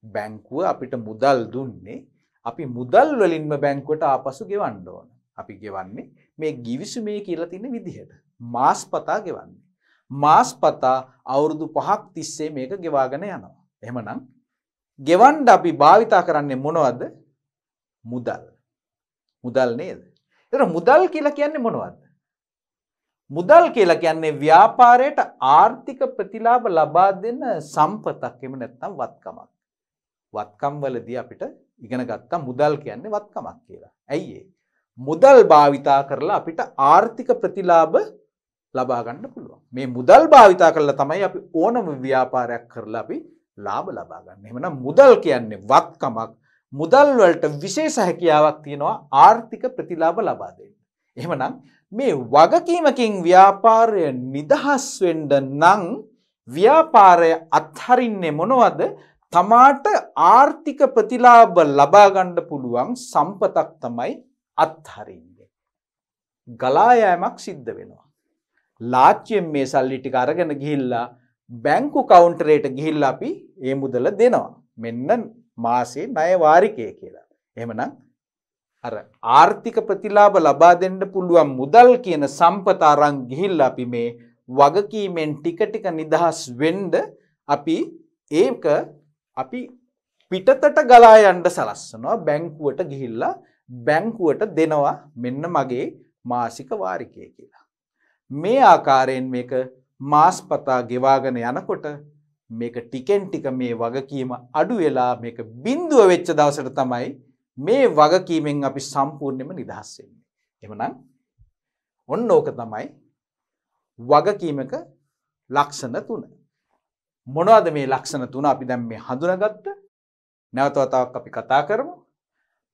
බැංකුව අපිට මුදල් දුන්නේ අපි මුදල් වලින්ම බැංකුවට ආපසු ගෙවන්න ඕන. අපි ගෙවන්නේ මේ ගිවිසුමේ කියලා තියෙන විදිහට. මාස්පතා ගෙවන්නේ. මාස්පතා අවුරුදු 5ක් තිස්සේ මේක ගෙවාගෙන යනවා. එහෙමනම් ගෙවන්න අපි භාවිතා කරන්නේ මොනවද? මුදල්. මුදල් නේද? ඒතර මුදල් කියලා කියන්නේ මොනවද? මුදල් කියලා කියන්නේ ව්‍යාපාරයට ආර්ථික ප්‍රතිලාභ ලබා දෙන සම්පතක්. එහෙම නැත්නම් වත්කමක්. වත්කම් වලදී අපිට ඉගෙන ගත්තා මුදල් කියන්නේ වත්කමක් කියලා. ඇයි ඒ? මුදල් භාවිතා කරලා අපිට ආර්ථික ප්‍රතිලාභ ලබා ගන්න පුළුවන්. මේ මුදල් භාවිතා කරලා තමයි අපි ඕනම ව්‍යාපාරයක් කරලා අපි ලාභ ලබා ගන්න. එහෙනම් මුදල් කියන්නේ වත්කමක්. මුදල් වලට විශේෂ හැකියාවක් තියෙනවා ආර්ථික ප්‍රතිලාභ ලබා දෙන්න. එහෙමනම් මේ වගකීමකින් ව්‍යාපාරය නිදහස් වෙන්න නම් ව්‍යාපාරය අත්හරින්නේ මොනවද? තමාට ආර්ථික ප්‍රතිලාභ ලබා ගන්න පුළුවන් සම්පතක් තමයි අත්හරින්නේ. ගලා යෑමක් සිද්ධ වෙනවා. ලාච්චියෙන් මේ සල්ලි ටික අරගෙන ගිහිල්ලා බැංකු කවුන්ටරේට ගිහිල්ලා අපි ඒ මුදල දෙනවා. මෙන්න මාසේ ණය වාරිකය කියලා. එහෙමනම් අර ආර්ථික ප්‍රතිලාභ ලබා දෙන්න පුළුවන් මුදල් කියන සම්පත අරන් ගිහිල්ලා අපි මේ වගකීමෙන් ටික ටික නිදහස් වෙන්න අපි ඒක අපි පිටතට ගලා යන්න සලස්සනවා. බැංකුවට ගිහිල්ලා බැංකුවට දෙනවා මෙන්න මගේ මාසික වාරිකය කියලා. මේ ආකාරයෙන් මේක මාස්පතා ගෙවාගෙන යනකොට මේක ටිකෙන් ටික මේ වගකීම අඩු වෙලා මේක බිඳුව වෙච්ච දවසට තමයි මේ වගකීමෙන් අපි සම්පූර්ණයෙන්ම නිදහස් වෙන්නේ. එහෙමනම් ඔන්න ඕක තමයි වගකීමක ලක්ෂණ 3. මොනවද මේ ලක්ෂණ 3 අපි දැන් මේ හඳුනාගත්ත? නැවත වතාවක් අපි කතා කරමු.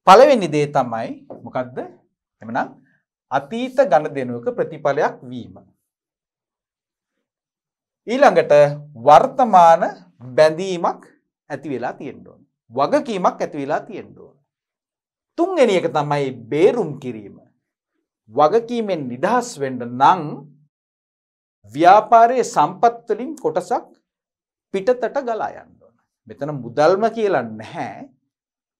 පළවෙනි දේ තමයි මොකද්ද? එහෙමනම් අතීත ගනුදෙනුවක ප්‍රතිඵලයක් වීම. ඊළඟට වර්තමාන බැඳීමක් ඇති වෙලා තියෙන්න ඕන. වගකීමක් ඇති වෙලා තියෙන්න ඕන. තුන්වෙනි එක තමයි බේරුම් කිරීම. වගකීමෙන් නිදහස් වෙන්න නම් ව්‍යාපාරයේ සම්පත් වලින් කොටසක් පිටතට ගලා යන්න ඕන. මෙතන මුදල්ම කියලා නැහැ.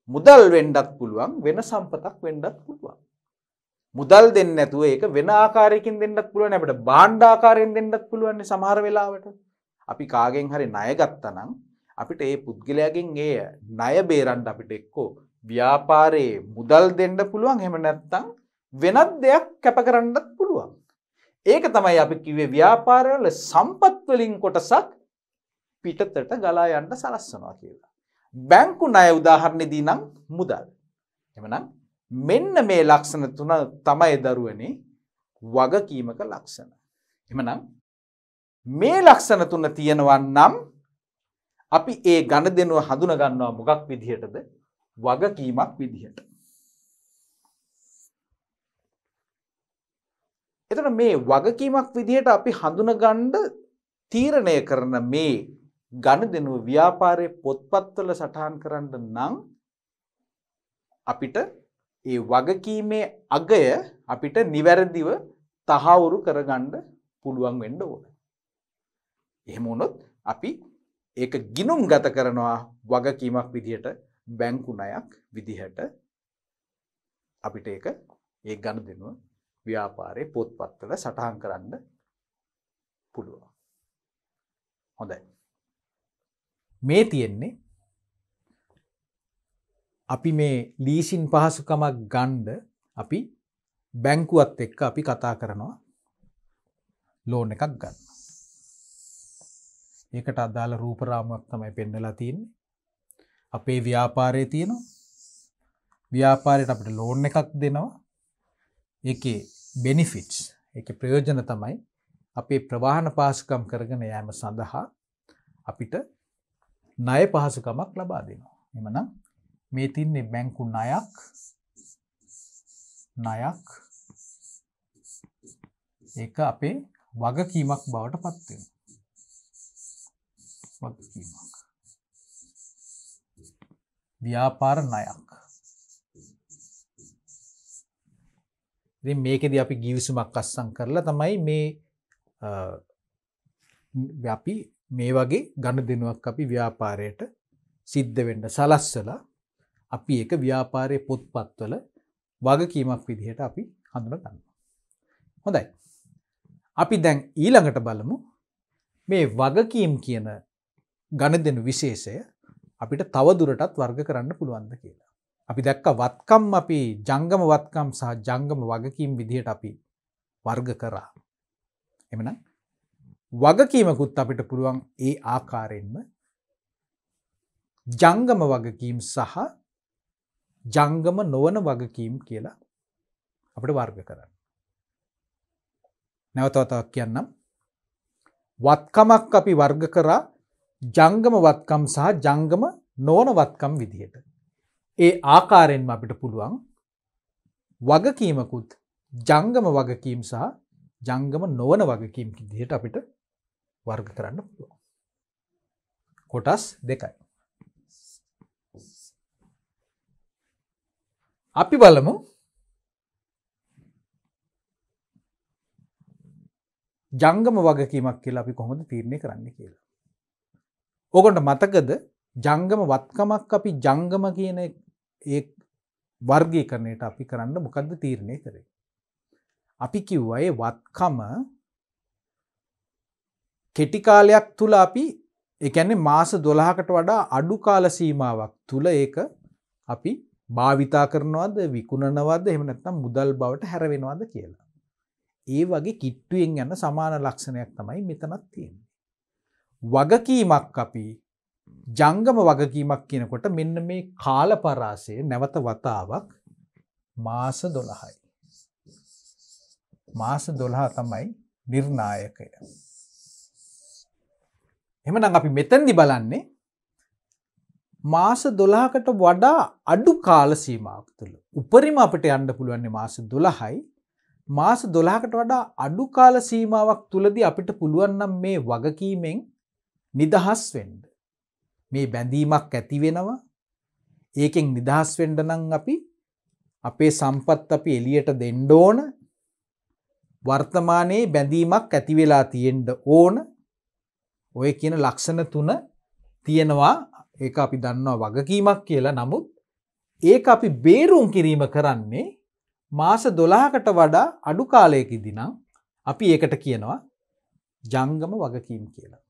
මුදල් වෙන්නත් පුළුවන්, වෙන සම්පතක් වෙන්නත් පුළුවන්. මුදල් දෙන්නේ නැතුව ඒක වෙන ආකාරයකින් දෙන්නත් පුළුවන්. අපිට භාණ්ඩ ආකාරයෙන් දෙන්නත් පුළුවන් සමහර වෙලාවට. අපි කාගෙන් හරි ණය ගත්තා නම් අපිට ඒ පුද්ගලයාගෙන් ඒ ණය බේරන්න අපිට එක්කෝ ව්‍යාපාරයේ මුදල් දෙන්න පුළුවන්. එහෙම නැත්නම් වෙනත් දෙයක් කැප කරන්නත් පුළුවන්. ඒක තමයි අපි කිව්වේ ව්‍යාපාරවල සම්පත් වලින් කොටසක් පිටතට ගලා යන්න සලස්වනවා කියලා. බැංකු ණය උදාහරණෙදී නම් මුදල්. එහෙමනම් මෙන්න මේ ලක්ෂණ 3 තමයි දරුවනේ වගකීමක ලක්ෂණ. එහෙමනම් මේ ලක්ෂණ 3 තියෙනවා නම් අපි ඒ ගනුදෙනුව හඳුනා ගන්නවා මොකක් විදිහටද? වගකීමක් විදිහට. එතකොට මේ වගකීමක් විදිහට අපි හඳුනා ගන්න තීරණය කරන මේ ගනුදෙනුව ව්‍යාපාරයේ පොත්පත්වල සටහන් කරන්න නම් අපිට ඒ වගකීමේ අගය අපිට නිවැරදිව තහවුරු කරගන්න පුළුවන් වෙන්න ඕන. එහෙම වුණොත් අපි ඒක ගිණුම් ගත කරනවා වගකීමක් විදිහට, බැංකු ණයක් විදිහට අපිට ඒක ඒ ගනුදෙනුව ව්‍යාපාරයේ පොත්පත්වල සටහන් කරන්න පුළුවන්. හොඳයි. මේ තියෙන්නේ අපි මේ ලීසින් පහසුකමක් ගන්න අපි බැංකුවත් එක්ක අපි කතා කරනවා ලෝන් එකක් ගන්න. ඒකට අදාළ රූප රාමුවක් තමයි පෙන්නලා තියෙන්නේ. අපේ ව්‍යාපාරයේ තියෙනවා. ව්‍යාපාරයට අපිට ලෝන් එකක් දෙනවා. ඒකේ බෙනිෆිට්ස්, ඒකේ ප්‍රයෝජන තමයි අපේ ප්‍රවාහන පහසුකම් කරගෙන යාම සඳහා අපිට ණය පහසුකමක් ලබා දෙනවා. එhmenan මේ තින්නේ බැංකු ණයක් ඒක අපේ වගකීමක් බවට පත් වෙනවා. වගකීමක්. ව්‍යාපාර ණයක්. ඉතින් මේකෙදී අපි ගිවිසුමක් අස්සම් කරලා තමයි මේ අපි මේ වගේ ගනුදෙනුවක් අපි ව්‍යාපාරයට සිද්ධ වෙන්න සලස්සලා අපි ඒක ව්‍යාපාරයේ පොත්පත්වල වගකීමක් විදිහට අපි හඳුනා ගන්නවා. හොඳයි. අපි දැන් ඊළඟට බලමු මේ වගකීම් කියන ගනුදෙනු විශේෂය අපිට තව දුරටත් වර්ග කරන්න පුළුවන්ද කියලා. අපි දැක්ක වත්කම් අපි ජංගම වත්කම් සහ ජංගම වගකීම් විදිහට අපි වර්ග කරා. එමනම් වගකීමකුත් අපිට පුළුවන් ඒ ආකාරයෙන්ම ජංගම වගකීම් සහ ජංගම නොවන වගකීම් කියලා අපිට වර්ග කරන්න. නැවත වතාවක් කියන්නම්. වත්කමක් අපි වර්ග කරා ජංගම වත්කම් සහ ජංගම නොවන වත්කම් විදිහට. ඒ ආකාරයෙන්ම අපිට පුළුවන් වගකීමකුත් ජංගම වගකීම් සහ ජංගම නොවන වගකීම් විදිහට අපිට වර්ග කරන්න පුළුවන්. කොටස් දෙකයි. අපි බලමු ජංගම වගකීමක් කියලා අපි කොහොමද තීරණය කරන්නේ කියලා. ඕගොල්ලන්ට මතකද ජංගම වත්කමක් අපි ජංගම කියන ඒ වර්ගීකරණයට අපි කරන්න මොකද්ද තීරණය කරේ? අපි කිව්වා ඒ වත්කම කෙටි කාලයක් තුල අපි ඒ කියන්නේ මාස 12කට වඩා අඩු කාල සීමාවක් තුල ඒක අපි භාවිතා කරනවද විකුණනවද එහෙම නැත්නම් මුදල් බවට හැරවෙනවද කියලා. ඒ වගේ කිට්ටුවෙන් යන සමාන ලක්ෂණයක් තමයි මෙතනත් තියෙන්නේ. වගකීමක් අපි ජංගම වගකීමක් කියනකොට මෙන්න මේ කාල පරාසය නැවත වතාවක් මාස 12යි. මාස 12 තමයි නිර්ණායකය. එහෙනම් අපි මෙතෙන්දි බලන්නේ මාස 12කට වඩා අඩු කාල සීමාවක් තුළ උපරිම අපිට යන්න පුළුවන් මාස 12යි. මාස 12කට වඩා අඩු කාල සීමාවක් තුලදී අපිට පුළුවන් නම් මේ වගකීමෙන් නිදහස් වෙන්න. මේ බැඳීමක් ඇති වෙනවා. ඒකෙන් නිදහස් වෙන්න නම් අපි අපේ සම්පත් අපි එළියට දෙන්න ඕන. වර්තමානයේ බැඳීමක් ඇති වෙලා තියෙන්න ඕන. ඔය කියන ලක්ෂණ තුන තියෙනවා. ඒක අපි දන්නවා වගකීමක් කියලා. නමුත් ඒක අපි බේරුම් කිරීම කරන්නේ මාස 12කට වඩා අඩු කාලයකදී නම් අපි ඒකට කියනවා ජංගම වගකීම් කියලා.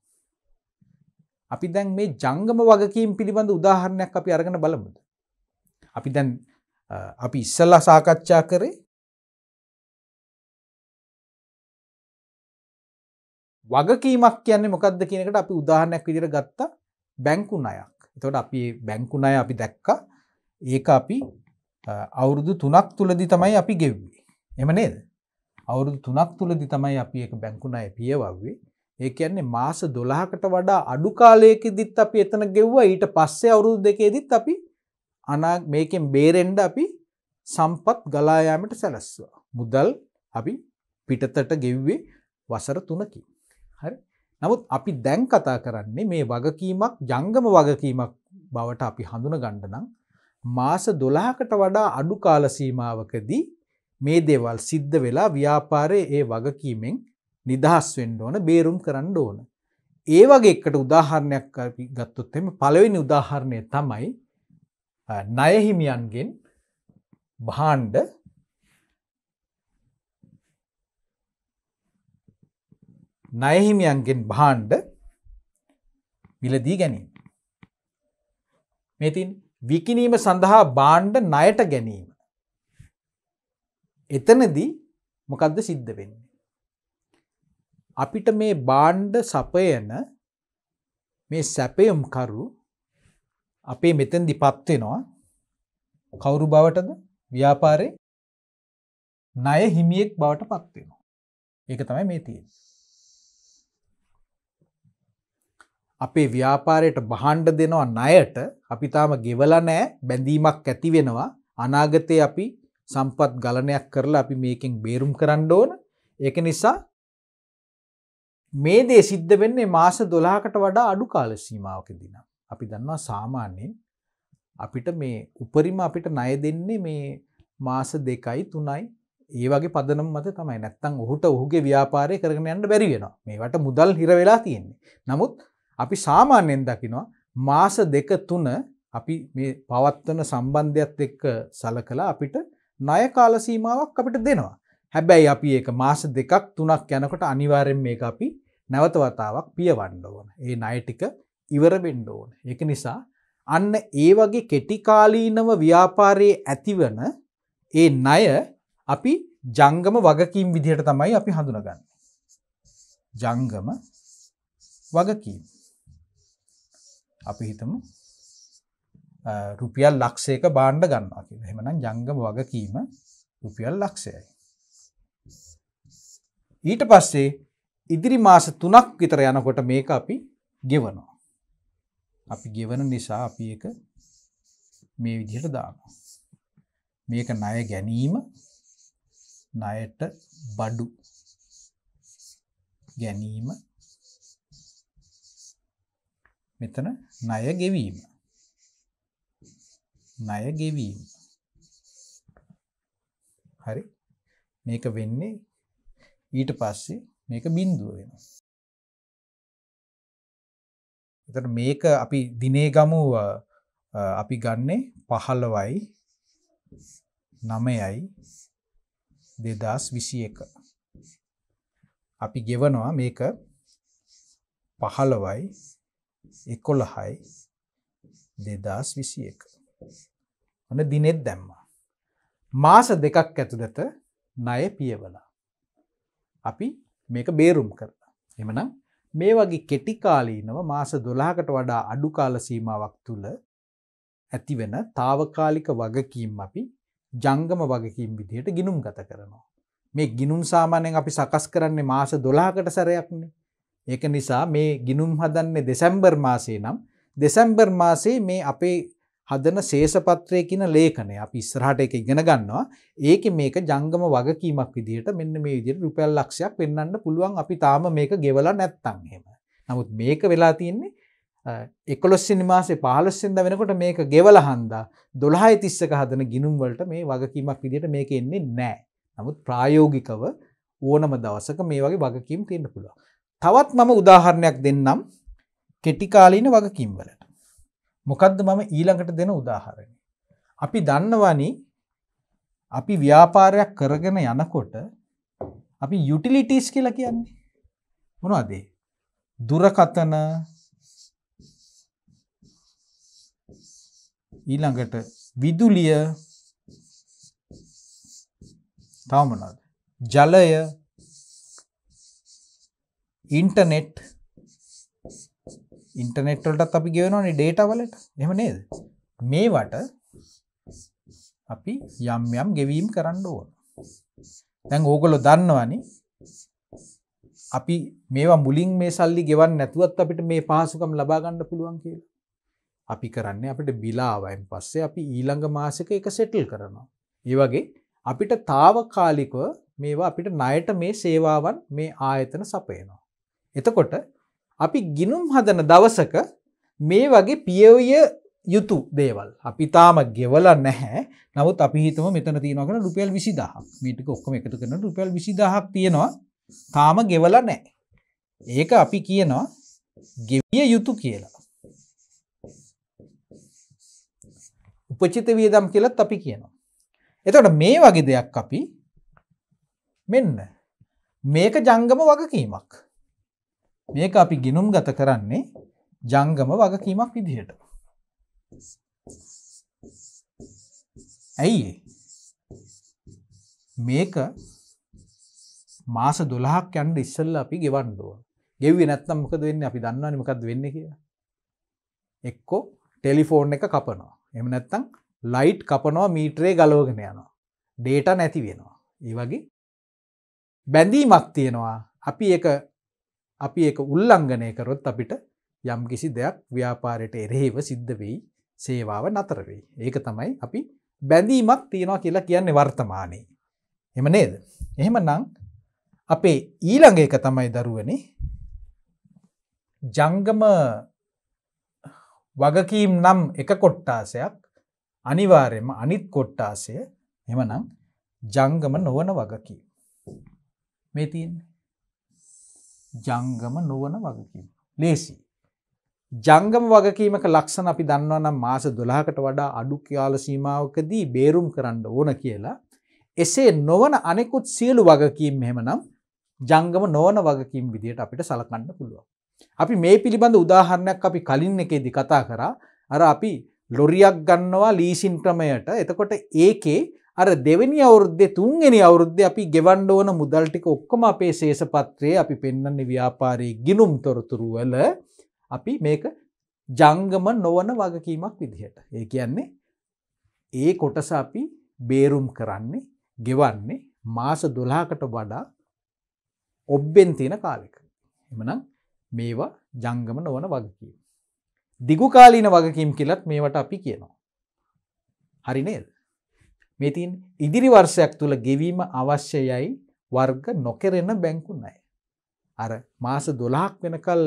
අපි දැන් මේ ජංගම වගකීම් පිළිබඳ උදාහරණයක් අපි අරගෙන බලමුද? අපි ඉස්සෙල්ලා සාකච්ඡා කරේ වගකීමක් කියන්නේ මොකක්ද කියන එකට අපි උදාහරණයක් විදිහට ගත්තා බැංකු ණයක්. එතකොට අපි බැංකු ණය අපි දැක්කා ඒක අපි අවුරුදු 3ක් තුලදී තමයි අපි ගෙව්වේ. එහෙම නේද? අවුරුදු 3ක් තුලදී තමයි අපි ඒක බැංකු ණය පියවුවේ. ඒ කියන්නේ මාස 12කට වඩා අඩු කාලයකදීත් අපි එතන ගෙව්වා. ඊට පස්සේ අවුරුදු දෙකේදීත් අපි මේකෙන් බේරෙන්න අපි සම්පත් ගලා යාමට සැලැස්සුවා. මුදල් අපි පිටතට ගෙව්වේ වසර 3කින්. හරි. නමුත් අපි දැන් කතා කරන්නේ මේ වගකීමක් ජංගම වගකීමක් බවට අපි හඳුන ගන්න නම් මාස 12කට වඩා අඩු කාල සීමාවකදී මේ දේවල් සිද්ධ වෙලා ව්‍යාපාරයේ ඒ වගකීමෙන් නිදහස් වෙන්න ඕන, බේරුම් කරන්න ඕන. ඒ වගේ එකට උදාහරණයක් අපි ගත්තොත් එimhe පළවෙනි උදාහරණය තමයි ණය හිමියන්ගෙන් භාණ්ඩ ණය හිමියන්ගෙන් භාණ්ඩ මිලදී ගැනීම. මේ තියෙන්නේ විකිණීම සඳහා භාණ්ඩ ණයට ගැනීම. එතනදී මොකද්ද සිද්ධ වෙන්නේ? අපිට මේ භාණ්ඩ සපයන මේ සැපයුම් කරු අපේ මෙතෙන්දිපත් වෙනවා කවුරු බවටද? ව්‍යාපාරේ ණය හිමියෙක් බවට පත් වෙනවා. ඒක තමයි මේ තියෙන්නේ. අපේ ව්‍යාපාරයට භාණ්ඩ දෙනවා ණයට අපි තාම ගෙවලා නැහැ, බැඳීමක් ඇති වෙනවා. අනාගතේ අපි සම්පත් ගලණයක් කරලා අපි මේකෙන් බේරුම් කරන්න ඕන. ඒක නිසා මේ දේ සිද්ධ වෙන්නේ මාස 12කට වඩා අඩු කාල සීමාවකදී නම්. අපි දන්නවා සාමාන්‍යයෙන් අපිට මේ උපරිම අපිට ණය දෙන්නේ මේ මාස 2යි 3යි ඒ වගේ පදනම මත තමයි. නැත්තම් ඔහුට ඔහුගේ ව්‍යාපාරය කරගෙන යන්න බැරි වෙනවා. මේවට මුදල් හිර වෙලා තියෙන්නේ. නමුත් අපි සාමාන්‍යයෙන් දකිනවා මාස 2-3 අපි මේ පවත්වන සම්බන්ධයත් එක්ක සලකලා අපිට ණය කාල සීමාවක් අපිට දෙනවා. හැබැයි අපි ඒක මාස 2ක් 3ක් යනකොට අනිවාර්යෙන් මේක අපි නැවත වතාවක් පියවන්න ඕන. ඒ ණය ටික ඉවර වෙන්න ඕන. ඒක නිසා අන්න ඒ වගේ කෙටි කාලීනව ව්‍යාපාරයේ ඇතිවන ඒ ණය අපි ජංගම වගකීම් විදිහට තමයි අපි හඳුනගන්නේ. ජංගම වගකීම්. අපි හිතමු රුපියල් ලක්ෂයක භාණ්ඩ ගන්නවා කියලා. එහෙමනම් ජංගම වගකීම රුපියල් ලක්ෂයයි. ඊට පස්සේ ඉදිරි මාස 3ක් විතර යනකොට මේක අපි ගෙවනවා. අපි ගෙවන නිසා අපි ඒක මේ විදිහට දානවා. මේක ණය ගැනීම, ණයට බඩු ගැනීම, මෙතන ණය ගෙවීම. ණය ගෙවීම. හරි. මේක වෙන්නේ ඊට පස්සේ මේක බිඳුව වෙනවා. එතකොට මේක අපි දිනේ ගමු අපි ගන්නේ 15යි 9යි 2021. අපි ගෙවනවා මේක 15යි 11යි 2021. ඔන්න දිනෙත් දැම්මා. මාස දෙකක් ඇතුළත ණය පියවලා. අපි මේක බේරුම් කරලා. එහෙමනම් මේ වගේ කෙටි කාලීනව මාස 12කට වඩා අඩු කාල සීමාවක් තුල ඇතිවෙන తాවකාලික වගකීම් අපි ජංගම වගකීම් විදිහට ගිණුම්ගත කරනවා. මේ ගිණුම් සාමාන්‍යයෙන් අපි සකස් කරන්නේ මාස 12කට සැරයක්නේ. ඒක නිසා මේ ගිණුම් හදන්නේ දෙසැම්බර් මාසයේ නම් දෙසැම්බර් මාසයේ මේ අපේ හදන ශේෂපත්‍රයේ කියන ලේඛනය අපි ඉස්සරහට ඒක ඉගෙන ගන්නවා. ඒකේ මේක ජංගම වගකීමක් විදිහට මෙන්න මේ විදිහට රුපියල් ලක්ෂයක් වෙන්නන්න පුළුවන් අපි තාම මේක ගෙවලා නැත්තම් එහෙම. නමුත් මේක වෙලා තියෙන්නේ 11 වෙනි මාසේ 15 වෙනිදා වෙනකොට මේක ගෙවලා හන්දා 12:31ක හදන ගිණුම් වලට මේ වගකීමක් විදිහට මේක එන්නේ නැහැ. නමුත් ප්‍රායෝගිකව ඕනම දවසක මේ වගේ වගකීම් තියෙන්න පුළුවන්. තවත් මම උදාහරණයක් දෙන්නම් කෙටි කාලීන වගකීම් වලට. මොකද්ද මම ඊළඟට දෙන උදාහරණය? අපි දන්නවනි අපි ව්‍යාපාරයක් කරගෙන යනකොට අපි යුටිලිටිස් කියලා කියන්නේ මොනවද? දුරකථන, ඊළඟට විදුලිය, තව මොනවද? ජලය, ඉන්ටර්නෙට් වලටත් අපි ගෙවනවනේ ඩේටා වලට. එහෙම නේද? මේවට අපි යම් යම් ගෙවීම් කරන්න ඕන. දැන් ඕගොල්ලෝ දන්නවනේ අපි මේවා මුලින් මේ සල්ලි ගෙවන්න නැතුවත් අපිට මේ පහසුකම් ලබා ගන්න පුළුවන් කියලා. අපි කරන්නේ අපිට බිල ආවයින් පස්සේ අපි ඊළඟ මාසෙක ඒක සෙටල් කරනවා. ඒ වගේ අපිට తాවකාලිකව මේවා අපිට ණයට මේ සේවාවන් මේ ආයතන සපයනවා. එතකොට අපි ගිණුම් හදන දවසක මේ වගේ පියවිය යුතු දේවල් අපි තාම ගෙවලා නැහැ. නමුත් අපි හිතමු මෙතන තියෙනවා කියලා රුපියල් 20000ක්. මේ ටික ඔක්කොම එකතු කරනකොට රුපියල් 20000ක් තියෙනවා. තාම ගෙවලා නැහැ. ඒක අපි කියනවා ගෙවිය යුතු කියලා. උපචිත වියදම් කියලාත් අපි කියනවා. එතකොට මේ වගේ දෙයක් අපි මෙන්න මේක ජංගම වගකීමක්. මේක අපි ගිණුම්ගත කරන්නේ ජංගම වගකීමක් විදිහට. ඇයි මේක මාස 12ක් යන්න ඉස්සෙල්ලා අපි ගෙවන්න ඕන. ගෙව්වේ නැත්නම් මොකද වෙන්නේ? අපි දන්නවනේ මොකද්ද වෙන්නේ කියලා. එක්කෝ ටෙලිෆෝන් එක කපනවා. එහෙම නැත්නම් ලයිට් කපනවා, මීටරේ ගලවගෙන යනවා. ඩේටා නැති වෙනවා. ඒ වගේ බැඳීමක් තියෙනවා. අපි ඒක උල්ලංඝනය කරොත් අපිට යම් කිසි දෙයක් ව්‍යාපාරයට එරෙහිව සිද්ධ වෙයි, සේවාව නතර වෙයි. ඒක තමයි අපි බැඳීමක් තියනවා කියලා කියන්නේ වර්තමානයේ. එහෙම නේද? එහෙමනම් අපේ ඊළඟ එක තමයි දරුවනේ ජංගම වගකීම් නම් එක කොට්ටාසයක් අනිවාර්යයෙන්ම අනිත් කොට්ටාසය එහෙමනම් ජංගම නොවන වගකීම්. මේ තියෙන්නේ ජංගම නොවන වගකීම. ලේසි. ජංගම වගකීමක ලක්ෂණ අපි දන්නවා නම් මාස 12කට වඩා අඩු කාල සීමාවකදී බේරුම් කරන්න ඕන කියලා. එසේ නොවන අනෙකුත් සියලු වගකීම් එහෙමනම් ජංගම නොවන වගකීම් විදිහට අපිට සලකන්න පුළුවන්. අපි මේ පිළිබඳ උදාහරණයක් අපි කලින් එකේදී කතා කරා. අර අපි ලොරියක් ගන්නවා ලීසින් ක්‍රමයට. එතකොට ඒකේ අර දෙවෙනි අවුරුද්දේ තුන්වෙනි අවුරුද්දේ අපි ගෙවන්න ඕන මුදල් ටික ඔක්කොම අපේ ශේෂපත්‍රයේ අපි පෙන්වන්නේ ව්‍යාපාරයේ ගිණුම් තොරතුරු වල අපි මේක ජංගම නොවන වගකීමක් විදිහට. ඒ කියන්නේ ඒ කොටස අපි බේරුම් කරන්නේ ගෙවන්නේ මාස 12කට වඩා ඔබ්බෙන් තියෙන කාලෙක. එhmenan මේවා ජංගම නොවන වගකීම්. දිගු කාලීන වගකීම් කියලත් මේවට අපි කියනවා. හරි නේද? මේ තියෙන ඉදිරි වර්ෂයක් තුල ගෙවීම අවශ්‍යයි වර්ග නොකරන බැංකු ණය. අර මාස 12ක් වෙනකල්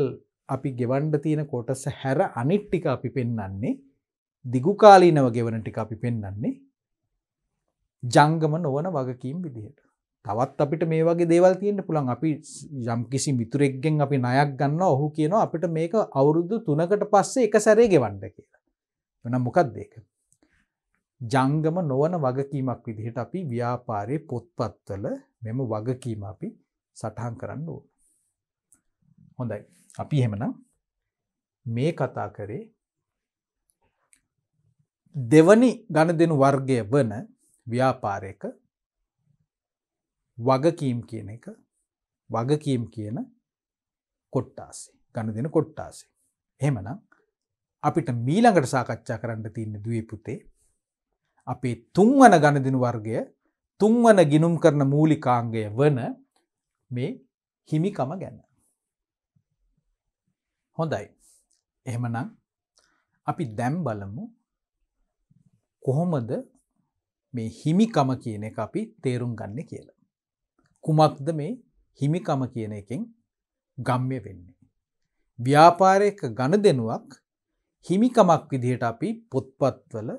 අපි ගෙවන්න තියෙන කොටස හැර අනිත් ටික අපි පෙන්වන්නේ දිගු කාලීනව ගෙවන ටික අපි පෙන්වන්නේ ජංගම නොවන වගකීම් විදිහට. තවත් අපිට මේ වගේ දේවල් තියෙන්න පුළුවන්. අපි යම් කිසි මිතුරෙක්ගෙන් අපි ණයක් ගන්නවා. ඔහු කියනවා අපිට මේක අවුරුදු 3කට පස්සේ එක සැරේ ගෙවන්න කියලා. එහෙනම් මොකක්ද ඒක? ජංගම නොවන වගකීමක් විදිහට අපි ව්‍යාපාරයේ පොත්පත්වල මෙම වගකීම අපි සටහන් කරන්න ඕන. හොඳයි. අපි එහෙමනම් මේ කතා කරේ දෙවනි ගණදෙනු වර්ගය වන ව්‍යාපාරයක වගකීම් කියන එක වගකීම් කියන කොට්ටාසේ ගණදෙනු කොට්ටාසේ. එහෙමනම් අපිට මීළඟට සාකච්ඡා කරන්න තියෙන දුවේ පුතේ අපේ තුන්වන ගණදෙනු වර්ගය තුන්වන ගිණුම් කරන මූලිකාංගය වන මේ හිමිකම ගැන. හොඳයි. එහෙමනම් අපි දැන් බලමු කොහොමද මේ හිමිකම කියන එක අපි තේරුම් ගන්න කියලා. කුමක්ද මේ හිමිකම කියන එකෙන් ගම්ම්‍ය වෙන්නේ? ව්‍යාපාරයක ගණදෙනුවක් හිමිකමක් විදිහට අපි පොත්පත්වල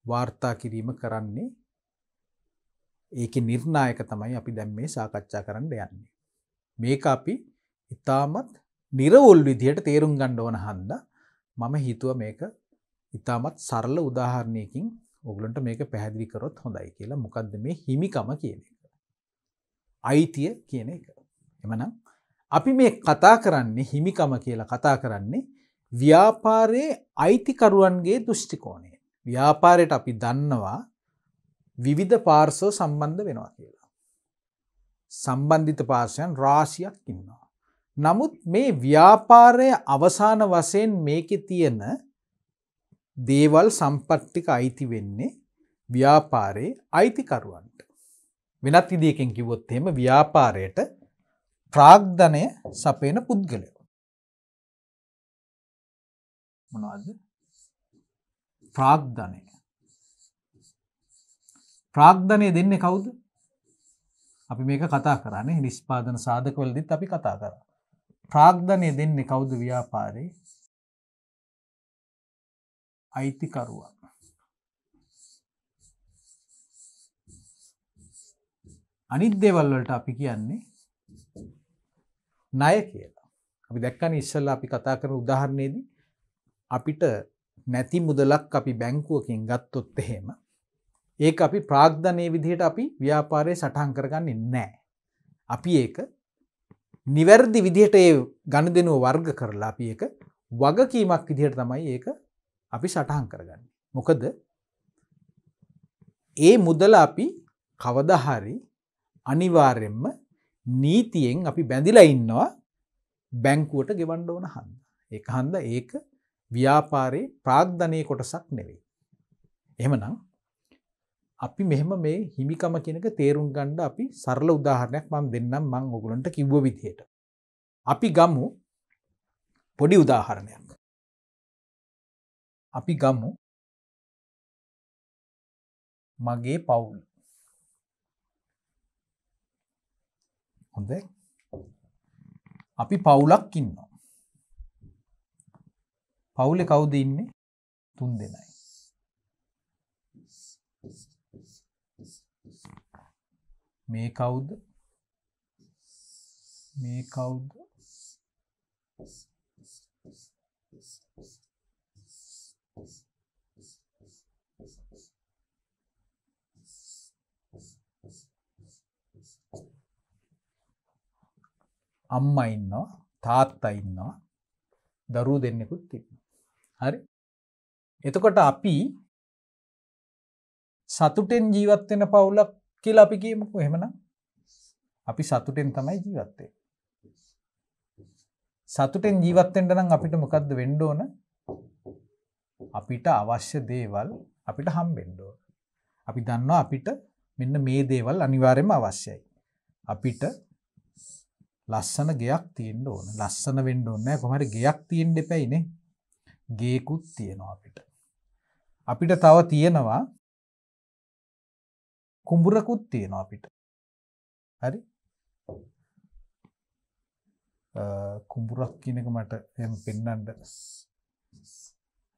වාර්තා කිරීම කරන්නේ. ඒකේ නිර්ණායක තමයි අපි දැන් මේ සාකච්ඡා කරන්න යන්නේ. මේක අපි ඉතාමත් නිර්වෝල් විදිහට තේරුම් ගන්න ඕන හන්දා මම හිතුවා මේක ඉතාමත් සරල උදාහරණයකින් ඔයගලන්ට මේක පැහැදිලි කරොත් හොඳයි කියලා. මොකද්ද මේ හිමිකම කියන එක? අයිතිය කියන එක. එමනම් අපි මේ කතා කරන්නේ හිමිකම කියලා කතා කරන්නේ ව්‍යාපාරයේ අයිතිකරුවන්ගේ දෘෂ්ටි කෝණය. ව්‍යාපාරයට අපි දන්නවා විවිධ පාර්ශ්ව සම්බන්ධ වෙනවා කියලා. සම්බන්ධිත පාර්ශ්වයන් රාශියක් ඉන්නවා. නමුත් මේ ව්‍යාපාරයේ අවසාන වශයෙන් මේකේ තියෙන දේවල් සම්පත් ටික අයිති වෙන්නේ ව්‍යාපාරයේ අයිතිකරුවන්ට. වෙනත් විදිහකින් කිව්වොත් එහෙම ව්‍යාපාරයට ප්‍රාග්ධනය සපයන පුද්ගලයෝ. මොනවද? ප්‍රාග්ධනය. ප්‍රාග්ධනය දෙන්නේ කවුද? අපි මේක කතා කරන්නේ නිෂ්පාදන සාධකවලදීත් අපි කතා කරා. ප්‍රාග්ධනය දෙන්නේ කවුද ව්‍යාපාරේ? අයිතිකරුවා. අනිත් දේවල් වලට අපි කියන්නේ ණය කියලා. අපි දැක්කනේ ඉස්සෙල්ලා අපි කතා කරන උදාහරණයේදී අපිට නැති මුදලක් අපි බැංකුවකින් ගත්තොත් එහෙම ඒක අපි ප්‍රාග්ධනයේ විදිහට අපි ව්‍යාපාරයේ සටහන් කරගන්නේ නැහැ. අපි ඒක නිවැරදි විදිහට ඒ ගණදෙනුව වර්ග කරලා අපි ඒක වගකීමක් විදිහට තමයි ඒක අපි සටහන් කරගන්නේ. මොකද ඒ මුදල අපි කවදා හරි අනිවාර්යෙන්ම නීතියෙන් අපි බැඳිලා ඉන්නවා බැංකුවට ගෙවන්න ඕන හන්ද. ඒක හන්ද ඒක ව්‍යාපාරයේ ප්‍රාග්ධනයේ කොටසක් නෙවෙයි. එහෙමනම් අපි මෙහෙම මේ හිමිකම කියන එක තේරුම් ගන්න අපි සරල උදාහරණයක් මම දෙන්නම් මම ඔයගලන්ට කිව්ව විදිහට. අපි ගමු පොඩි උදාහරණයක්. අපි ගමු මගේ පවුල. හොඳයි. අපි පවුලක් ඉන්නවා. පවුලේ කවුද ඉන්නේ? 3 දෙනයි. මේ කවුද? මේ කවුද? අම්මා ඉන්නවා, තාත්තා ඉන්නවා, දරුවෝ දෙන්නෙකුත් ඉන්නවා. හරි? එතකොට අපි සතුටෙන් ජීවත් වෙන පවුලක් කියලා අපි කියමුකෝ එහෙමනම්. අපි සතුටෙන් තමයි ජීවත් වෙන්නේ. සතුටෙන් ජීවත් වෙන්න නම් අපිට මොකද්ද වෙන්න ඕන? අපිට අවශ්‍ය දේවල් අපිට හම්බෙන්න ඕන. අපි දන්නවා අපිට මෙන්න මේ දේවල් අනිවාර්යයෙන්ම අවශ්‍යයි. අපිට ලස්සන ගෙයක් තියෙන්න ඕන. ලස්සන වෙන්න ඕනේ නැහැ. කොහොම හරි ගෙයක් තියෙන්න එපැයිනේ. ගේකුත් තියෙනවා අපිට. අපිට තව තියෙනවා කුඹුරකුත් තියෙනවා අපිට. හරි? කුඹුරක් කියන එක මට එහෙම පෙන්වන්න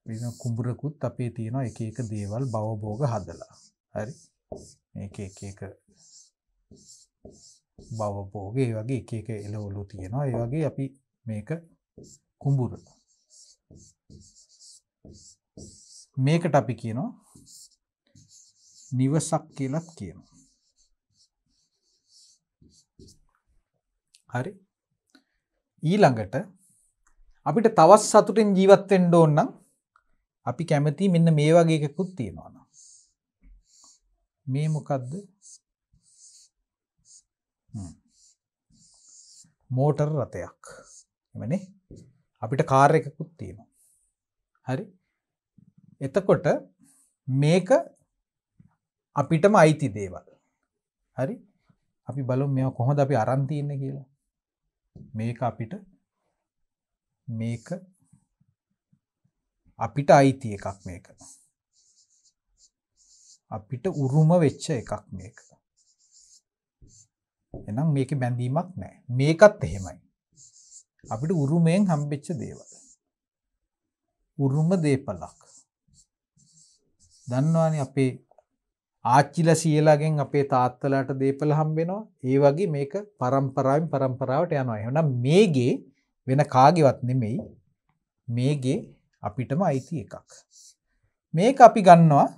වෙන කුඹුරකුත් අපේ තියෙනවා එක එක දේවල් භවභෝග හදලා. හරි? මේක එක එක භවභෝග ඒ වගේ එක එක එළවලු තියෙනවා. ඒ වගේ අපි මේක කුඹුර. මේකට අපි කියනවා නිවසක් කියලාත් කියනවා. හරි? ඊළඟට අපිට තවත් සතුටින් ජීවත් වෙන්න ඕන නම් අපි කැමති මෙන්න මේ වගේ එකකුත් තියෙනවා නම්. මේ මොකද්ද? මෝටර් රථයක්. එමනේ අපිට කාර් එකකුත් තියෙනවා. හරි? එතකොට මේක අපිටම අයිති දේවල්. හරි? අපි බලමු මේවා කොහොමද අපි අරන් තියන්නේ කියලා. මේක අපිට අයිති එකක් මේක. අපිට උරුම වෙච්ච එකක් මේක. එහෙනම් මේකේ බැඳීමක් නැහැ. මේකත් එහෙමයි. අපිට උරුමයෙන් හම්බෙච්ච දේවල්. උරුම දේපලක්. දන්නවනේ අපේ ආච්චිලා සීලාගෙන් අපේ තාත්තලාට දේපල හම්බ වෙනවා. ඒ වගේ මේක පරම්පරාවෙන් පරම්පරාවට යනවා. එහෙනම් මේගේ වෙන කාගේවත් නෙමෙයි. මේගේ අපිටම අයිති එකක්. මේක අපි ගන්නවා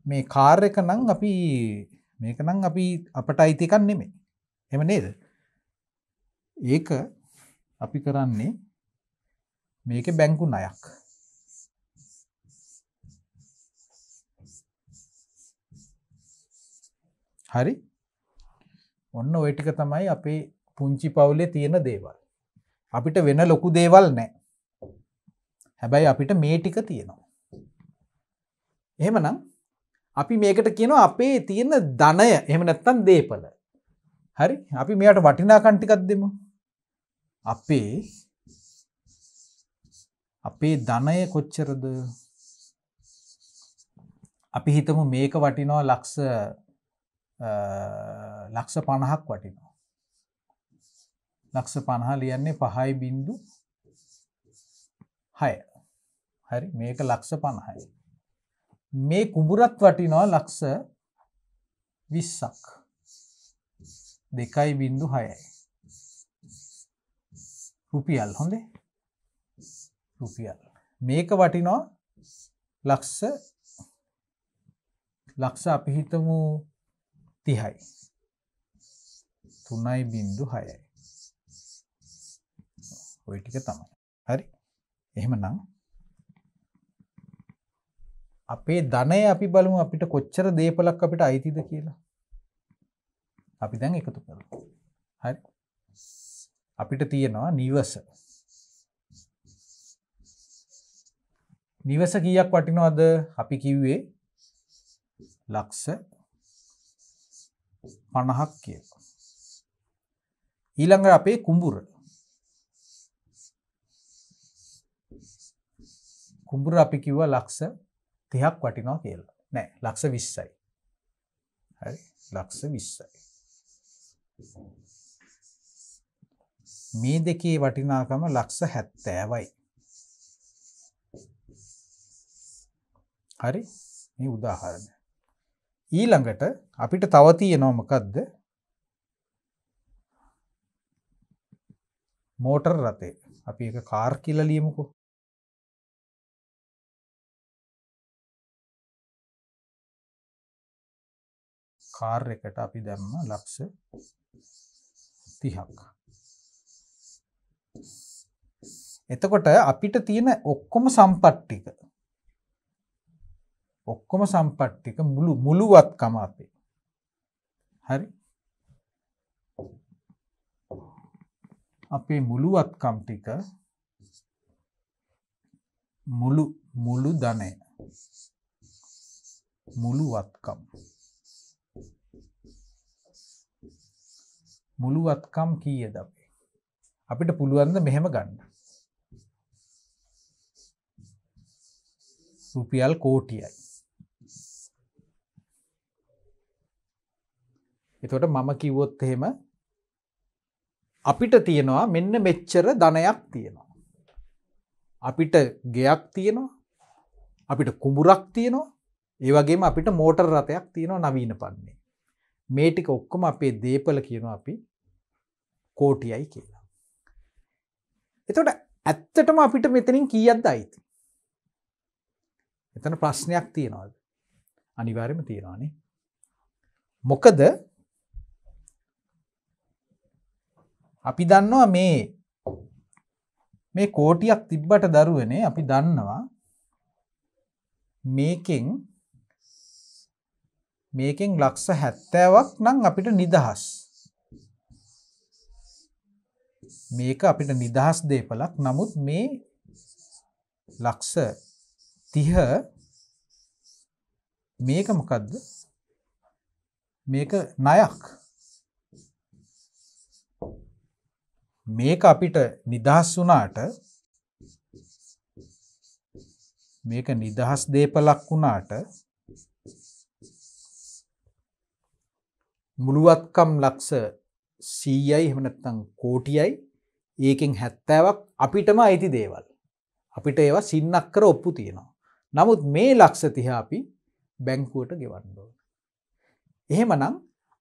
මේ කාර් එක නම් අපි මේක නම් අපි අපට අයිති එකක් නෙමෙයි. එහෙම නේද? ඒක අපි කරන්නේ මේකේ බැංකු ණයක්. හරි? ඔන්න ওই ටික තමයි අපේ පුංචි පවුලේ තියෙන දේවල්. අපිට වෙන ලොකු දේවල් නැහැ. හැබැයි අපිට මේ ටික තියෙනවා. එහෙමනම් අපි මේකට කියනවා අපේ තියෙන ධනය. එහෙම නැත්නම් දේපල. හරි? අපි මෙයාට වටිනාකම් ටිකක් දෙමු. අපේ ධනය කොච්චරද? අපි හිතමු මේක වටිනවා ලක්ෂ 50ක් වටිනවා. ලක්ෂ 50 ලියන්නේ 5.6. හරි? මේක ලක්ෂ 50යි. මේ කුඹුරත් වටිනවා ලක්ෂ 20ක්. 2.6යි. රුපියල් හොඳේ. රුපියල්. මේක වටිනවා ලක්ෂ අපි හිතමු 30යි. 3.6යි. ඔය ටික තමයි. හරි? එහෙමනම් අපේ ධනය අපි බලමු අපිට කොච්චර දේපලක් අපිට අයිතිද කියලා. අපි දැන් එකතු කරමු. හරි? අපිට තියෙනවා නිවස. නිවස කීයක් වටිනවද? අපි කිව්වේ ලක්ෂ 50ක් කියලා. ඊළඟ අපේ කුඹුර. කුඹුර අපි කිව්වා ලක්ෂ 30ක් වටිනවා කියලා. නෑ ලක්ෂ 20යි. හරි? ලක්ෂ 20යි. මේ දෙකේ වටිනාකම ලක්ෂ 70යි. හරි? මේ උදාහරණය. ඊළඟට අපිට තව තියෙනවා මොකද්ද? මෝටර් රථය. අපි ඒක කාර් කියලා ලියමුකෝ. කාර් එකට අපි දැම්ම ලක්ෂ 30ක්. එතකොට අපිට තියෙන ඔක්කොම සම්පත් ටික මුළුවත්කම අපේ. හරි? අපේ මුළුවත්කම් ටික මුළු ධනය මුළුවත්කම් කීයද අපේ? අපිට පුළුවන් ද මෙහෙම ගන්න? රුපියල් කෝටියයි. එතකොට මම කිව්වොත් එහෙම අපිට තියෙනවා මෙන්න මෙච්චර ධනයක් තියෙනවා. අපිට ගෙයක් තියෙනවා. අපිට කුඹුරක් තියෙනවා. ඒ වගේම අපිට මෝටර රථයක් තියෙනවා නවීන පන්නේ. මේ ටික ඔක්කොම අපේ දේපල කියනවා අපි කෝටියයි කියලා. එතකොට ඇත්තටම අපිට මෙතනින් කීයක්ද අයිති? එතන ප්‍රශ්නයක් තියෙනවද? අනිවාර්යයෙන්ම තියෙනවානේ. මොකද අපි දන්නවා මේ කෝටියක් තිබ්බට දරුවනේ අපි දන්නවා මේකෙන් ලක්ෂ 70ක් නම් අපිට නිදහස්. මේක අපිට නිදහස් දේපලක්. නමුත් මේ ලක්ෂ 30 මේක මොකද්ද? මේක ණයක්. මේක අපිට නිදහස් වුණාට මේක නිදහස් දේපලක් වුණාට මුළුවත්කම් ලක්ෂ 100යි එහෙම නැත්නම් කෝටියයි ඒකෙන් 70ක් අපිටම අයිති දේවල්. අපිට ඒවා සින්නක්කර ඔප්පු තියෙනවා. නමුත් මේ ලක්ෂ 30 අපි බැංකුවට ගෙවන්න ඕන. එහෙමනම්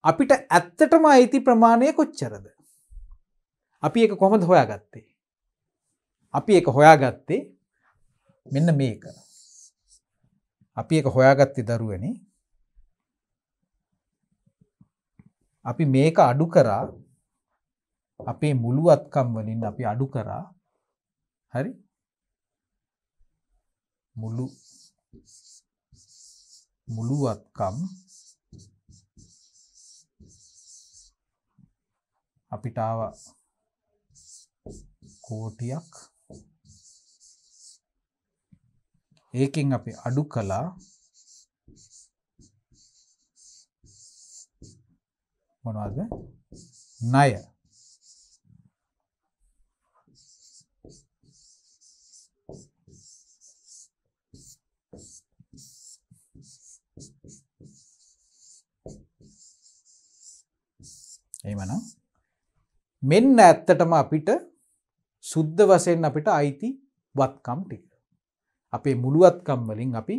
අපිට ඇත්තටම අයිති ප්‍රමාණය කොච්චරද? අපි ඒක කොහොමද හොයාගත්තේ? අපි ඒක හොයාගත්තේ මෙන්න මේක. අපි ඒක හොයාගත්තේ දරුවනේ. අපි මේක අඩු කරා අපේ මුළුවත්කම් වලින් අපි අඩු කරා. හරි? මුළුවත්කම් අපිට ආවා කෝටියක්. ඒකෙන් අපි අඩු කළා මොනවද? ණය. එහෙමනම් මෙන්න ඇත්තටම අපිට සුද්ධ වශයෙන් අපිට අයිති වත්කම් ටික. අපේ මුළුවත්කම් වලින් අපි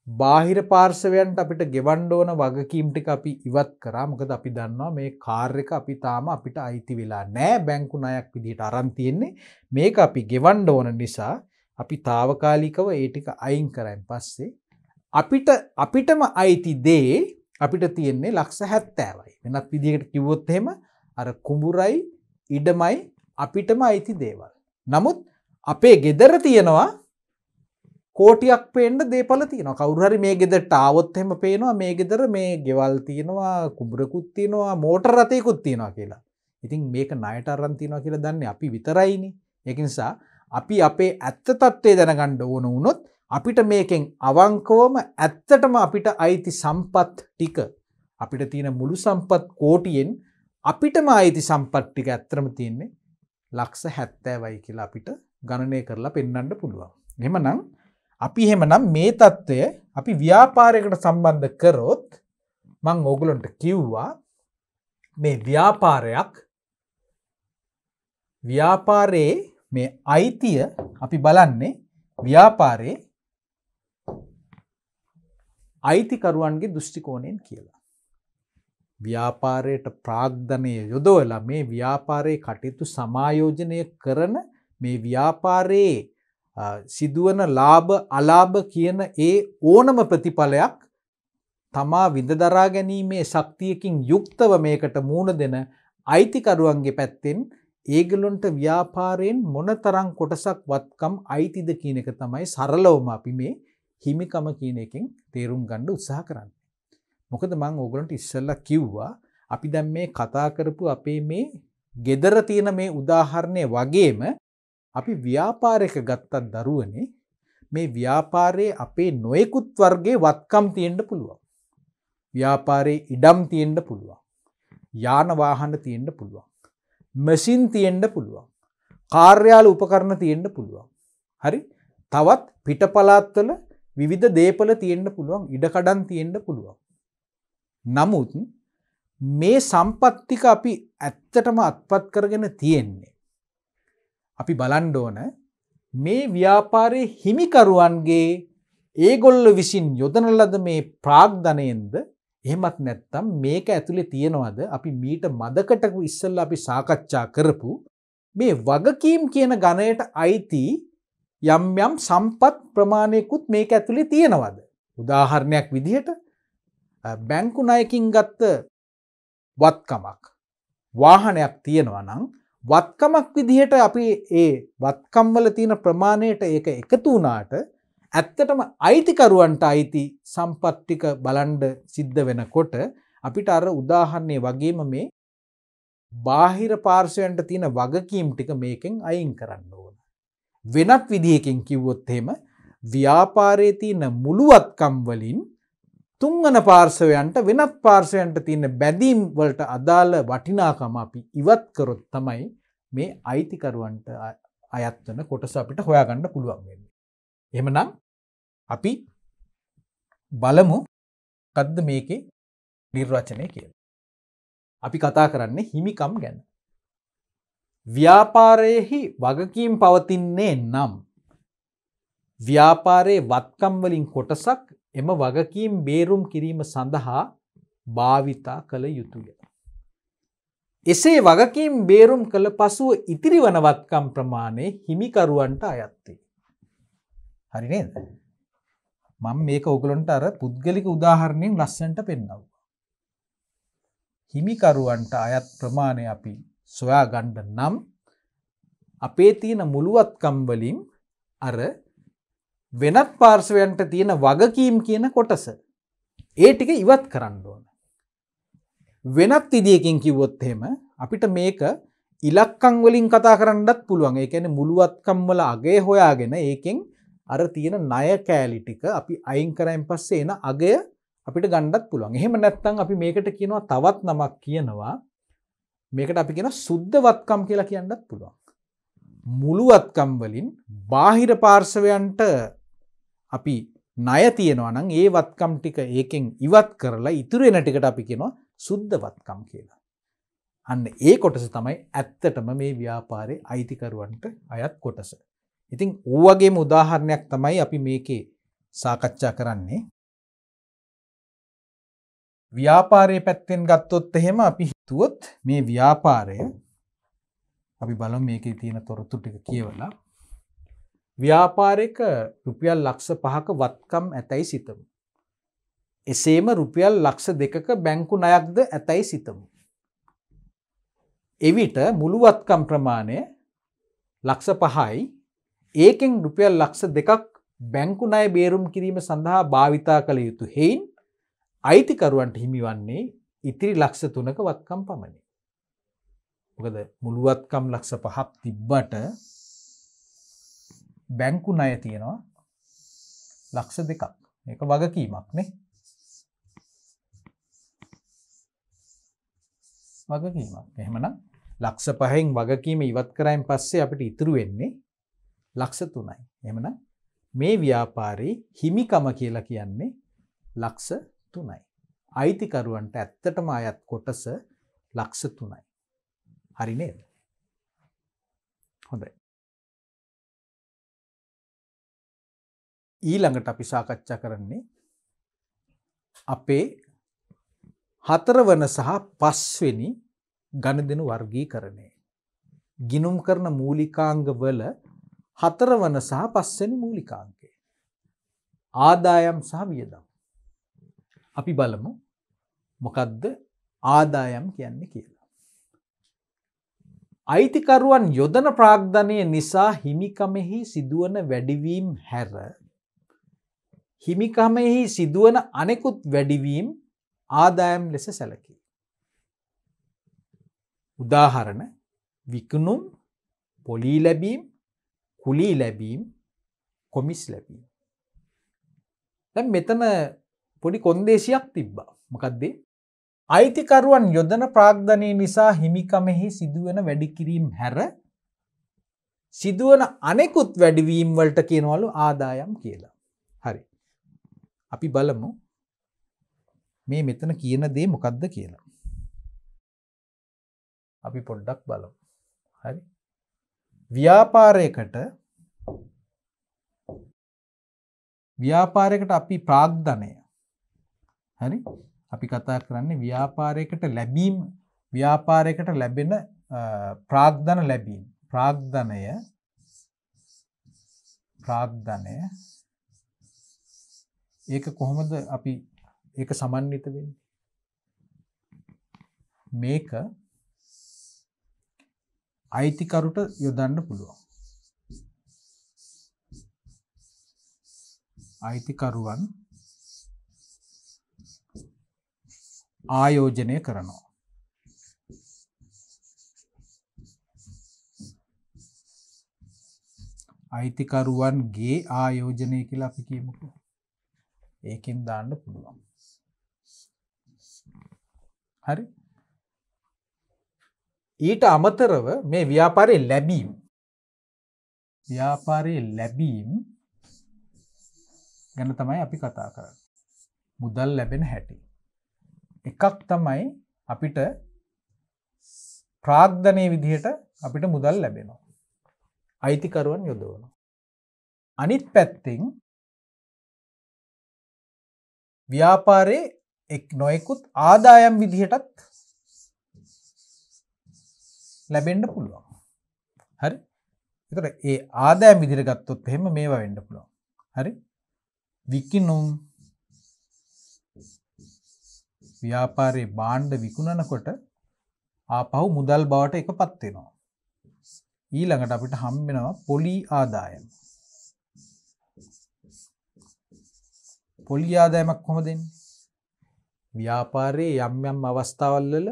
බාහිර පාර්ශවයන්ට අපිට ගෙවන්න ඕන වගකීම් ටික අපි ඉවත් කරා. මොකද අපි දන්නවා මේ කාර් එක අපි තාම අපිට අයිති වෙලා නැහැ. බැංකු ණයක් විදිහට අරන් තියෙන්නේ. මේක අපි ගෙවන්න ඕන නිසා අපි తాවකාලිකව ඒ ටික අයින් කරායින් පස්සේ අපිටම අයිති දේ අපිට තියෙන්නේ ලක්ෂ 70යි. වෙනත් විදිහකට කිව්වොත් එහෙම අර කුඹුරයි ඉඩමයි අපිටම අයිති දේවල්. නමුත් අපේ ගෙදර තියෙනවා කෝටියක් පේන්න දේපල තියෙනවා. කවුරු හරි මේ ගෙදරට ආවොත් එහෙම පේනවා මේ ගෙදර මේ ගෙවල් තියෙනවා, කුඹුරකුත් තියෙනවා, මෝටර රථයකුත් තියෙනවා කියලා. ඉතින් මේක ණයට අරන් තියෙනවා කියලා දන්නේ අපි විතරයිනේ. ඒක නිසා අපි අපේ ඇත්ත తත්වය දැනගන්න ඕන වුණොත් අපිට මේකෙන් අවංකවම ඇත්තටම අපිට අයිති සම්පත් ටික අපිට තියෙන මුළු සම්පත් කෝටියෙන් අපිටම අයිති සම්පත් ටික ඇත්තටම තියෙන්නේ ලක්ෂ 70යි කියලා අපිට ගණනය කරලා පෙන්වන්න පුළුවන්. එහෙමනම් අපි මේ தত্ত্বය අපි ව්‍යාපාරයකට සම්බන්ධ කරොත් මම ඕගොල්ලන්ට කිව්වා මේ ව්‍යාපාරයේ මේ අයිතිය අපි බලන්නේ ව්‍යාපාරයේ අයිතිකරුවන්ගේ දෘෂ්ටි කෝණයෙන් කියලා. ව්‍යාපාරයට ප්‍රාග්ධනය යොදවලා මේ ව්‍යාපාරයේ කටයුතු සමායෝජනය කරන මේ ව්‍යාපාරයේ සිදුවන ලාභ අලාභ කියන ඒ ඕනම ප්‍රතිඵලයක් තමා විඳ දරා ගැනීමේ ශක්තියකින් යුක්තව මේකට මුහුණ දෙන අයිතිකරුවන්ගේ පැත්තෙන් ඒගොල්ලන්ට ව්‍යාපාරයෙන් මොනතරම් කොටසක් වත්කම් අයිතිද කියන එක තමයි සරලවම අපි මේ හිමිකම කියන එකෙන් තේරුම් ගන්න උත්සාහ කරන්නේ. මොකද මම ඕගොල්ලන්ට ඉස්සෙල්ලා කිව්වා අපි දැන් මේ කතා කරපු අපේ මේ gedara තියෙන මේ උදාහරණය වගේම අපි ව්‍යාපාරයක ගත්තත් දරුවනේ මේ ව්‍යාපාරයේ අපේ නොයෙකුත් වර්ගයේ වත්කම් තියෙන්න පුළුවන්. ව්‍යාපාරයේ ඉඩම් තියෙන්න පුළුවන්. යාන වාහන තියෙන්න පුළුවන්. මැෂින් තියෙන්න පුළුවන්. කාර්යාල උපකරණ තියෙන්න පුළුවන්. හරි? තවත් පිටපළාත්වල විවිධ දේපල තියෙන්න පුළුවන්. ඉඩකඩම් තියෙන්න පුළුවන්. නමුත් මේ සම්පත්තික අපි ඇත්තටම අත්පත් කරගෙන තියෙන්නේ. අපි බලන්න ඕන මේ ව්‍යාපාරයේ හිමිකරුවන්ගේ ඒගොල්ලෝ විසින් යොදන ලද මේ ප්‍රාග්ධනයෙන්ද එහෙමත් නැත්නම් මේක ඇතුලේ තියනවද අපි මීට මදකට ඉස්සෙල්ලා අපි සාකච්ඡා කරපු මේ වගකීම් කියන ගණයට අයිති යම් යම් සම්පත් ප්‍රමාණයකුත් මේක ඇතුලේ තියනවද? උදාහරණයක් විදිහට බැංකු ණයකින් ගත්ත වත්කමක් වාහනයක් තියෙනවා නම් වත්කමක් විදිහට අපි ඒ වත්කම් වල තියෙන ප්‍රමාණයට ඒක එකතු වුණාට ඇත්තටම අයිතිකරුවන්ට අයිති සම්පත් ටික බලන්න සිද්ධ වෙනකොට අපිට අර උදාහරණේ වගේම මේ බාහිර පාර්ශවයන්ට තියෙන වගකීම් ටික මේකෙන් අයින් කරන්න ඕන. වෙනත් විදිහකින් කිව්වොත් එහෙම ව්‍යාපාරයේ තියෙන මුළුවත්කම් වලින් තුන්වන පාර්ශවයන්ට වෙනත් පාර්ශවයන්ට තියෙන බැඳීම් වලට අදාළ වටිනාකම අපි ඉවත් කරොත් තමයි මේ අයිතිකරුවන්ට අයත් වෙන කොටස අපිට හොයාගන්න පුළුවන් වෙන්නේ. එහෙමනම් අපි බලමු මොකද්ද මේකේ නිර්වචනය කියලා. අපි කතා කරන්නේ හිමිකම් ගැන. ව්‍යාපාරයේහි වගකීම් පවතින්නේ නම් ව්‍යාපාරයේ වත්කම් වලින් කොටසක් එම වගකීම් බේරුම් කිරීම සඳහා භාවිතා කළ යුතුය. එසේ වගකීම් බේරුම් කළ පසුව ඉතිරි වන වත්කම් ප්‍රමාණය හිමිකරුවන්ට අයත් වේ. හරි නේද? මම මේක ඔයගලන්ට අර පුද්ගලික උදාහරණයෙන් ලස්සනට පෙන්නනවා. හිමිකරුවන්ට අයත් ප්‍රමාණය අපි සොයා ගන්න නම් අපේ තියෙන මුළුවත්කම් වලින් අර වෙනත් පාර්ශවයන්ට තියෙන වගකීම් කියන කොටස ඒ ටික ඉවත් කරන්න ඕන. වෙනත් විදියකින් කිව්වොත් එහෙම අපිට මේක ඉලක්කම් වලින් කතා කරන්නත් පුළුවන්. ඒ කියන්නේ මුළුවත්කම් වල අගය හොයාගෙන ඒකෙන් අර තියෙන ණය කෑලි ටික අපි අයින් කරායින් පස්සේ එන අගය අපිට ගන්නත් පුළුවන්. එහෙම නැත්නම් අපි මේකට කියනවා තවත් නමක් කියනවා. මේකට අපි කියනවා සුද්ධ වත්කම් කියලා කියන්නත් පුළුවන්. මුළුවත්කම් වලින් බාහිර පාර්ශවයන්ට අපි ණය තියනවා නම් ඒ වත්කම් ටික ඒකෙන් ඉවත් කරලා ඉතුරු වෙන ටිකට අපි කියනවා සුද්ධ වත්කම් කියලා. අන්න ඒ කොටස තමයි ඇත්තටම මේ ව්‍යාපාරයේ අයිතිකරුවන්ට අයත් කොටස. ඉතින් ඕ වගේම උදාහරණයක් තමයි අපි මේකේ සාකච්ඡා කරන්නේ. ව්‍යාපාරයේ පැත්තෙන් ගත්තොත් එහෙම අපි හිතුවොත් මේ ව්‍යාපාරය අපි බලමු මේකේ තියෙන තොරතුරු ටික කියවලා ව්‍යාපාරික රුපියල් ලක්ෂ 5ක වත්කම් ඇතැයි සිතමු. එසේම රුපියල් ලක්ෂ 2ක බැංකු ණයක්ද ඇතැයි සිතමු. එවිට මුළු වත්කම් ප්‍රමාණය ලක්ෂ 5යි. ඒකෙන් රුපියල් ලක්ෂ 2ක් බැංකු ණය බේරුම් කිරීම සඳහා භාවිතා කළ යුතු හේයින් අයිතිකරුවන්ට හිමිවන්නේ ඉතිරි ලක්ෂ 3ක වත්කම් පමණි. මොකද මුළු වත්කම් ලක්ෂ 5ක් තිබ්බට බැංකු ණය තියෙනවා ලක්ෂ 2ක්. මේක වගකීමක් නේ. වගකීමක්. එහෙමනම් ලක්ෂ 5න් වගකීම ඉවත් කරායින් පස්සේ අපිට ඉතුරු වෙන්නේ ලක්ෂ 3යි. එහෙමනම් මේ ව්‍යාපාරේ හිමිකම කියලා කියන්නේ ලක්ෂ 3යි. අයිතිකරුවන්ට ඇත්තටම අයත් කොටස ලක්ෂ 3යි. හරි නේද? හොඳයි. ඊළඟට අපි සාකච්ඡා කරන්නේ අපේ 4 වන සහ 5 වෙනි ගණදෙනු වර්ගීකරණය. ගිණුම් කරන මූලිකාංග වල 4 වන සහ 5 වෙනි මූලිකාංගය. ආදායම් සහ වියදම්. අපි බලමු මොකද්ද ආදායම් කියන්නේ කියලා. අයිතිකරුවන් යොදන ප්‍රාග්ධනය නිසා හිමිකමෙහි සිදුවන වැඩිවීම් හැර හිමිකමෙහි සිදුවන අනෙකුත් වැඩිවීම් ආදායම් ලෙස සැලකේ. උදාහරණ විකුණුම්, පොලී ලැබීම්, කුලී ලැබීම්, කොමිස් ලැබීම්. දැන් මෙතන පොඩි කොන්දේසියක් තිබ්බා. මොකක්ද? අයිතිකරුවන් යොදන ප්‍රාග්ධනය නිසා හිමිකමෙහි සිදුවන වැඩිකිරීම් හැර සිදුවන අනෙකුත් වැඩිවීම් වලට කියනවලු ආදායම් කියලා. හරි. අපි බලමු මේ මෙතන කියන දේ මොකක්ද කියලා. අපි පොඩ්ඩක් බලමු. හරි. ව්‍යාපාරයකට අපි ප්‍රාග්ධනය. හරි. අපි කතා කරන්නේ ව්‍යාපාරයකට ලැබීම්, ව්‍යාපාරයකට ලැබෙන ප්‍රාග්ධන ලැබීම්. ප්‍රාග්ධනය ඒක කොහොමද අපි ඒක සමන්විත වෙන්නේ? මේක අයිතිකරුට යොදන්න පුළුවන්. අයිතිකරුවන් ආයෝජනය කරනවා. අයිතිකරුවන්ගේ ආයෝජනය කියලා අපි කියමුකෝ. ඒකෙන් දාන්න පුළුවන්. හරි. ඊට අමතරව මේ ව්‍යාපාරයේ ලැබීම් ගැන තමයි අපි කතා කරන්නේ. මුදල් ලැබෙන හැටි. එකක් තමයි අපිට ප්‍රාග්ධනයේ විදිහට අපිට මුදල් ලැබෙනවා. අයිතිකරුවන් යොදවනවා. අනිත් පැත්තෙන් ව්‍යාපාරයේ නොයෙකුත් ආදායම් විදිහටත් ලැබෙන්න පුළුවන්. හරි. ඒතර ඒ ආදායම් විදිහට ගත්තොත් එහෙම මේවා වෙන්න පුළුවන්. හරි. විකිණුම් ව්‍යාපාරයේ භාණ්ඩ විකුණනකොට ආපහු මුදල් බවට එකපත් වෙනවා. ඊළඟට අපිට හම්බ වෙනවා පොලී ආදායම. පොලී ආදායමක් කොහොමද එන්නේ? ව්‍යාපාරයේ යම් අවස්ථාවල් වල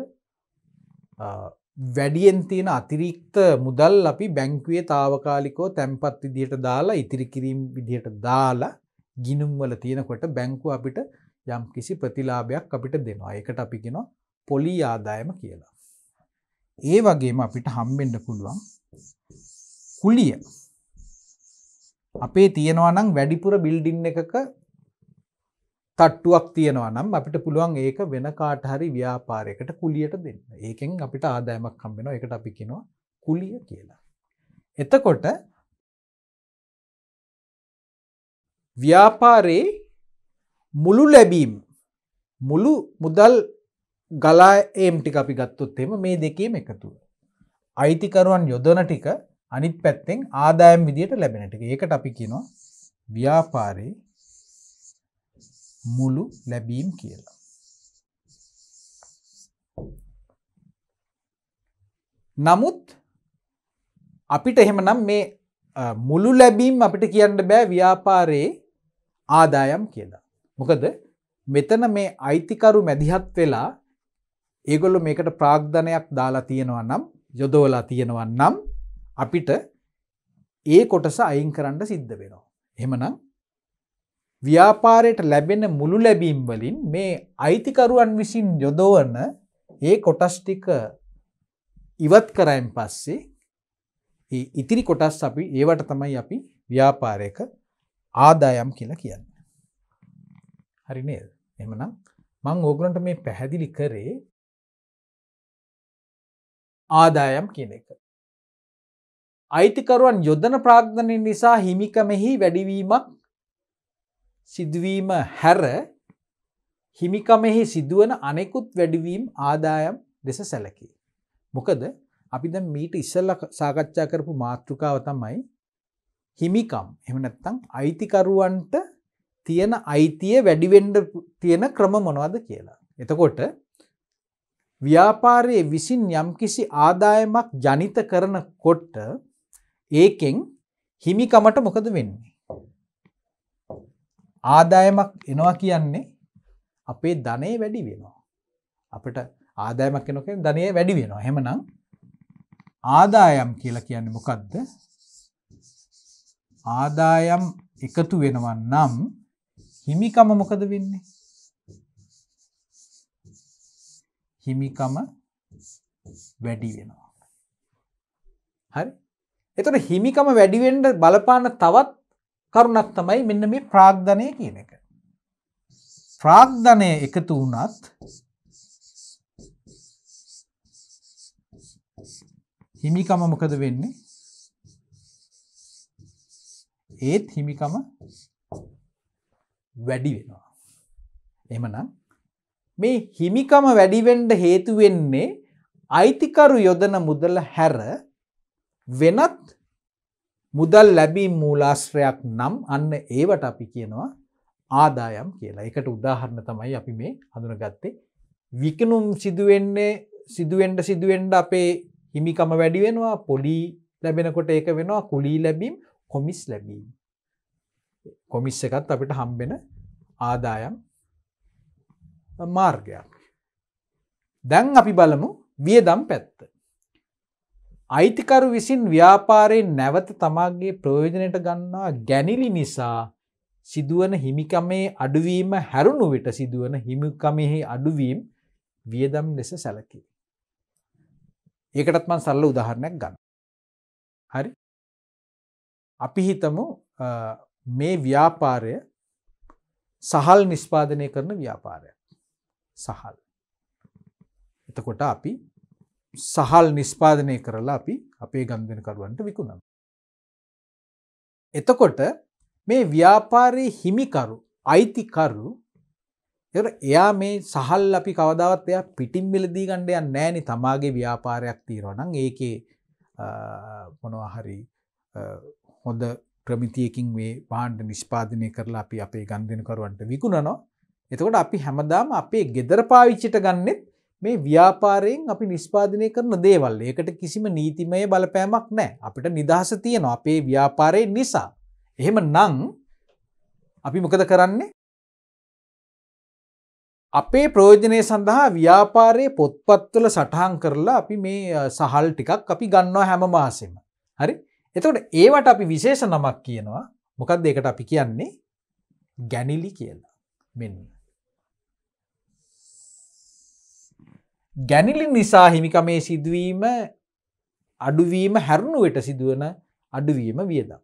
වැඩියෙන් තියෙන අතිරික්ත මුදල් අපි බැංකුවේ తాවකාලිකව තැන්පත් විදිහට දාලා ඉතිරි කිරීම විදිහට දාලා ගිණුම් වල තියෙනකොට බැංකුව අපිට යම් කිසි ප්‍රතිලාභයක් අපිට දෙනවා. ඒකට අපි කියනවා පොලී ආදායම කියලා. ඒ වගේම අපිට හම්බෙන්න පුළුවන් කුලිය. අපේ තියෙනවා නම් වැඩිපුර බිල්ඩින් එකක තට්ටුවක් තියෙනවා නම් අපිට පුළුවන් ඒක වෙන කාට හරි ව්‍යාපාරයකට කුලියට දෙන්න. ඒකෙන් අපිට ආදායමක් හම්බ වෙනවා. ඒකට අපි කියනවා කුලිය කියලා. එතකොට ව්‍යාපාරේ මුළු ලැබීම් මුළු මුදල් ගලා ඒම් ටික අපි ගත්තොත් එහෙම මේ දෙකේම එකතුව. අයිතිකරුවන් යොදන ටික අනිත් පැත්තෙන් ආදායම් විදියට ලැබෙන ටික. ඒකට අපි කියනවා ව්‍යාපාරේ මුළු ලැබීම් කියලා. නමුත් අපිට එහෙමනම් මේ මුළු ලැබීම් අපිට කියන්න බෑ ව්‍යාපාරයේ ආදායම් කියලා. මොකද මෙතන මේ අයිතිකරු මැදිහත් වෙලා ඒගොල්ලෝ මේකට ප්‍රාග්ධනයක් දාලා තියෙනවා නම් යොදවලා තියෙනවා නම් අපිට ඒ කොටස අයින් කරන්න සිද්ධ වෙනවා. එහෙමනම් ව්‍යාපාරයට ලැබෙන මුළු ලැබීම් වලින් මේ අයිතිකරුවන් විසින් යොදවන ඒ කොටස් ටික ඉවත් කරායින් පස්සේ ඒ ඉතිරි කොටස් අපි ඒවට තමයි අපි ව්‍යාපාරයක ආදායම් කියලා කියන්නේ. හරි නේද? එහෙමනම් මම ඕගලන්ට මේ පැහැදිලි කරේ ආදායම් කියන එක. අයිතිකරුවන් යොදන ප්‍රාග්ධනය නිසා හිමිකමෙහි වැඩිවීමක් සිදුවීම හැර හිමිකමෙහි සිදුවන අනෙකුත් වැඩිවීම් ආදායම් ලෙස සැලකේ. මොකද අපි දැන් මීට ඉස්සෙල්ලා සාකච්ඡා කරපු මාතෘකාව තමයි හිමිකම්. එහෙම නැත්නම් අයිතිකරුවන්ට තියෙන අයිතිය වැඩි වෙන්න තියෙන ක්‍රම මොනවද කියලා. එතකොට ව්‍යාපාරයේ විසින් යම්කිසි ආදායමක් ජනිත කරනකොට ඒකෙන් හිමිකමට මොකද වෙන්නේ? ආදායමක් එනවා කියන්නේ අපේ ධනෙ වැඩි වෙනවා. අපිට ආදායමක් එනකොට ධනෙ වැඩි වෙනවා. එහෙමනම් ආදායම් කියලා කියන්නේ මොකද්ද? ආදායම් එකතු වෙනවා නම් හිමිකම මොකද වෙන්නේ? හිමිකම වැඩි වෙනවා. හරි? එතකොට හිමිකම වැඩි වෙන්න බලපාන තවත් කරුණක් තමයි මෙන්න මේ ප්‍රාග්ධනය කියන එක. ප්‍රාග්ධනය එකතු වුණත් හිමිකම මොකද වෙන්නේ? ඒත් හිමිකම වැඩි වෙනවා. එහෙමනම් මේ හිමිකම වැඩි වෙන්න හේතු වෙන්නේ අයිතිකරු යොදන මුදල හැර වෙනත් මුදල් ලැබීම් මූලාශ්‍රයක් නම් අන්න ඒවට අපි කියනවා ආදායම් කියලා. ඒකට උදාහරණ තමයි අපි මේ හඳුනගත්තේ. විකිණුම් සිදුවෙන්න අපේ හිමිකම වැඩි වෙනවා. පොලි ලැබෙනකොට ඒක වෙනවා කුලී ලැබීම්, කොමිස් ලැබීම්. කොමිස් එකත් අපිට හම්බෙන ආදායම් මාර්ගයක්. දැන් අපි බලමු වියදම් පැත්ත. අයිතිකරු විසින් ව්‍යාපාරයෙන් නැවත තමාගේ ප්‍රයෝජනයට ගන්නා ගැනිලි නිසා සිදුවන හිමිකමේ අඩුවීම හැරුණු විට සිදුවන හිමිකමෙහි අඩුවීම වියදම් ලෙස සැලකේ. ඒකටත් මම සරල උදාහරණයක් ගන්නම්. හරි? අපි හිතමු මේ ව්‍යාපාරය සහල් නිෂ්පාදනය කරන ව්‍යාපාරයක්. සහල්. එතකොට අපි සහල් නිෂ්පාදනය කරලා අපි අපේ ගම්දෙනකරුවන්ට විකුණනවා. එතකොට මේ ව්‍යාපාරයේ හිමිකරු, අයිතිකරු එයා මේ සහල් අපි කවදාවත් එයා පිටින් මිලදී ගන්න යන්නේ නැහනේ. තමාගේ ව්‍යාපාරයක් තියෙනවා නම් ඒකේ මොනවා හරි හොඳ ප්‍රමිතියකින් මේ භාණ්ඩ නිෂ්පාදනය කරලා අපි අපේ ගම්දෙනකරුවන්ට විකුණනවා. එතකොට අපි හැමදාම අපේ ගෙදර පාවිච්චිට ගන්නෙත් මේ ව්‍යාපාරයෙන් අපි නිෂ්පාදනය කරන දේවල්. ඒකට කිසිම නීතිමය බලපෑමක් නැහැ. අපිට නිදහස තියෙනවා අපේ ව්‍යාපාරය නිසා. එහෙමනම් අපි මොකද කරන්නේ? අපේ ප්‍රයෝජනය සඳහා ව්‍යාපාරයේ පොත්පත්වල සටහන් කරලා අපි මේ සහල් ටිකක් අපි ගන්නවා හැම මාසෙම. හරි? එතකොට ඒවට අපි විශේෂ නමක් කියනවා. මොකක්ද ඒකට අපි කියන්නේ? ගැනිලි කියලා. මෙන්න. ගැනිලි නිසා හිමිකමේ සිදුවීම අඩුවීම හැරුණු විට සිදුවන අඩුවීම වියදම්.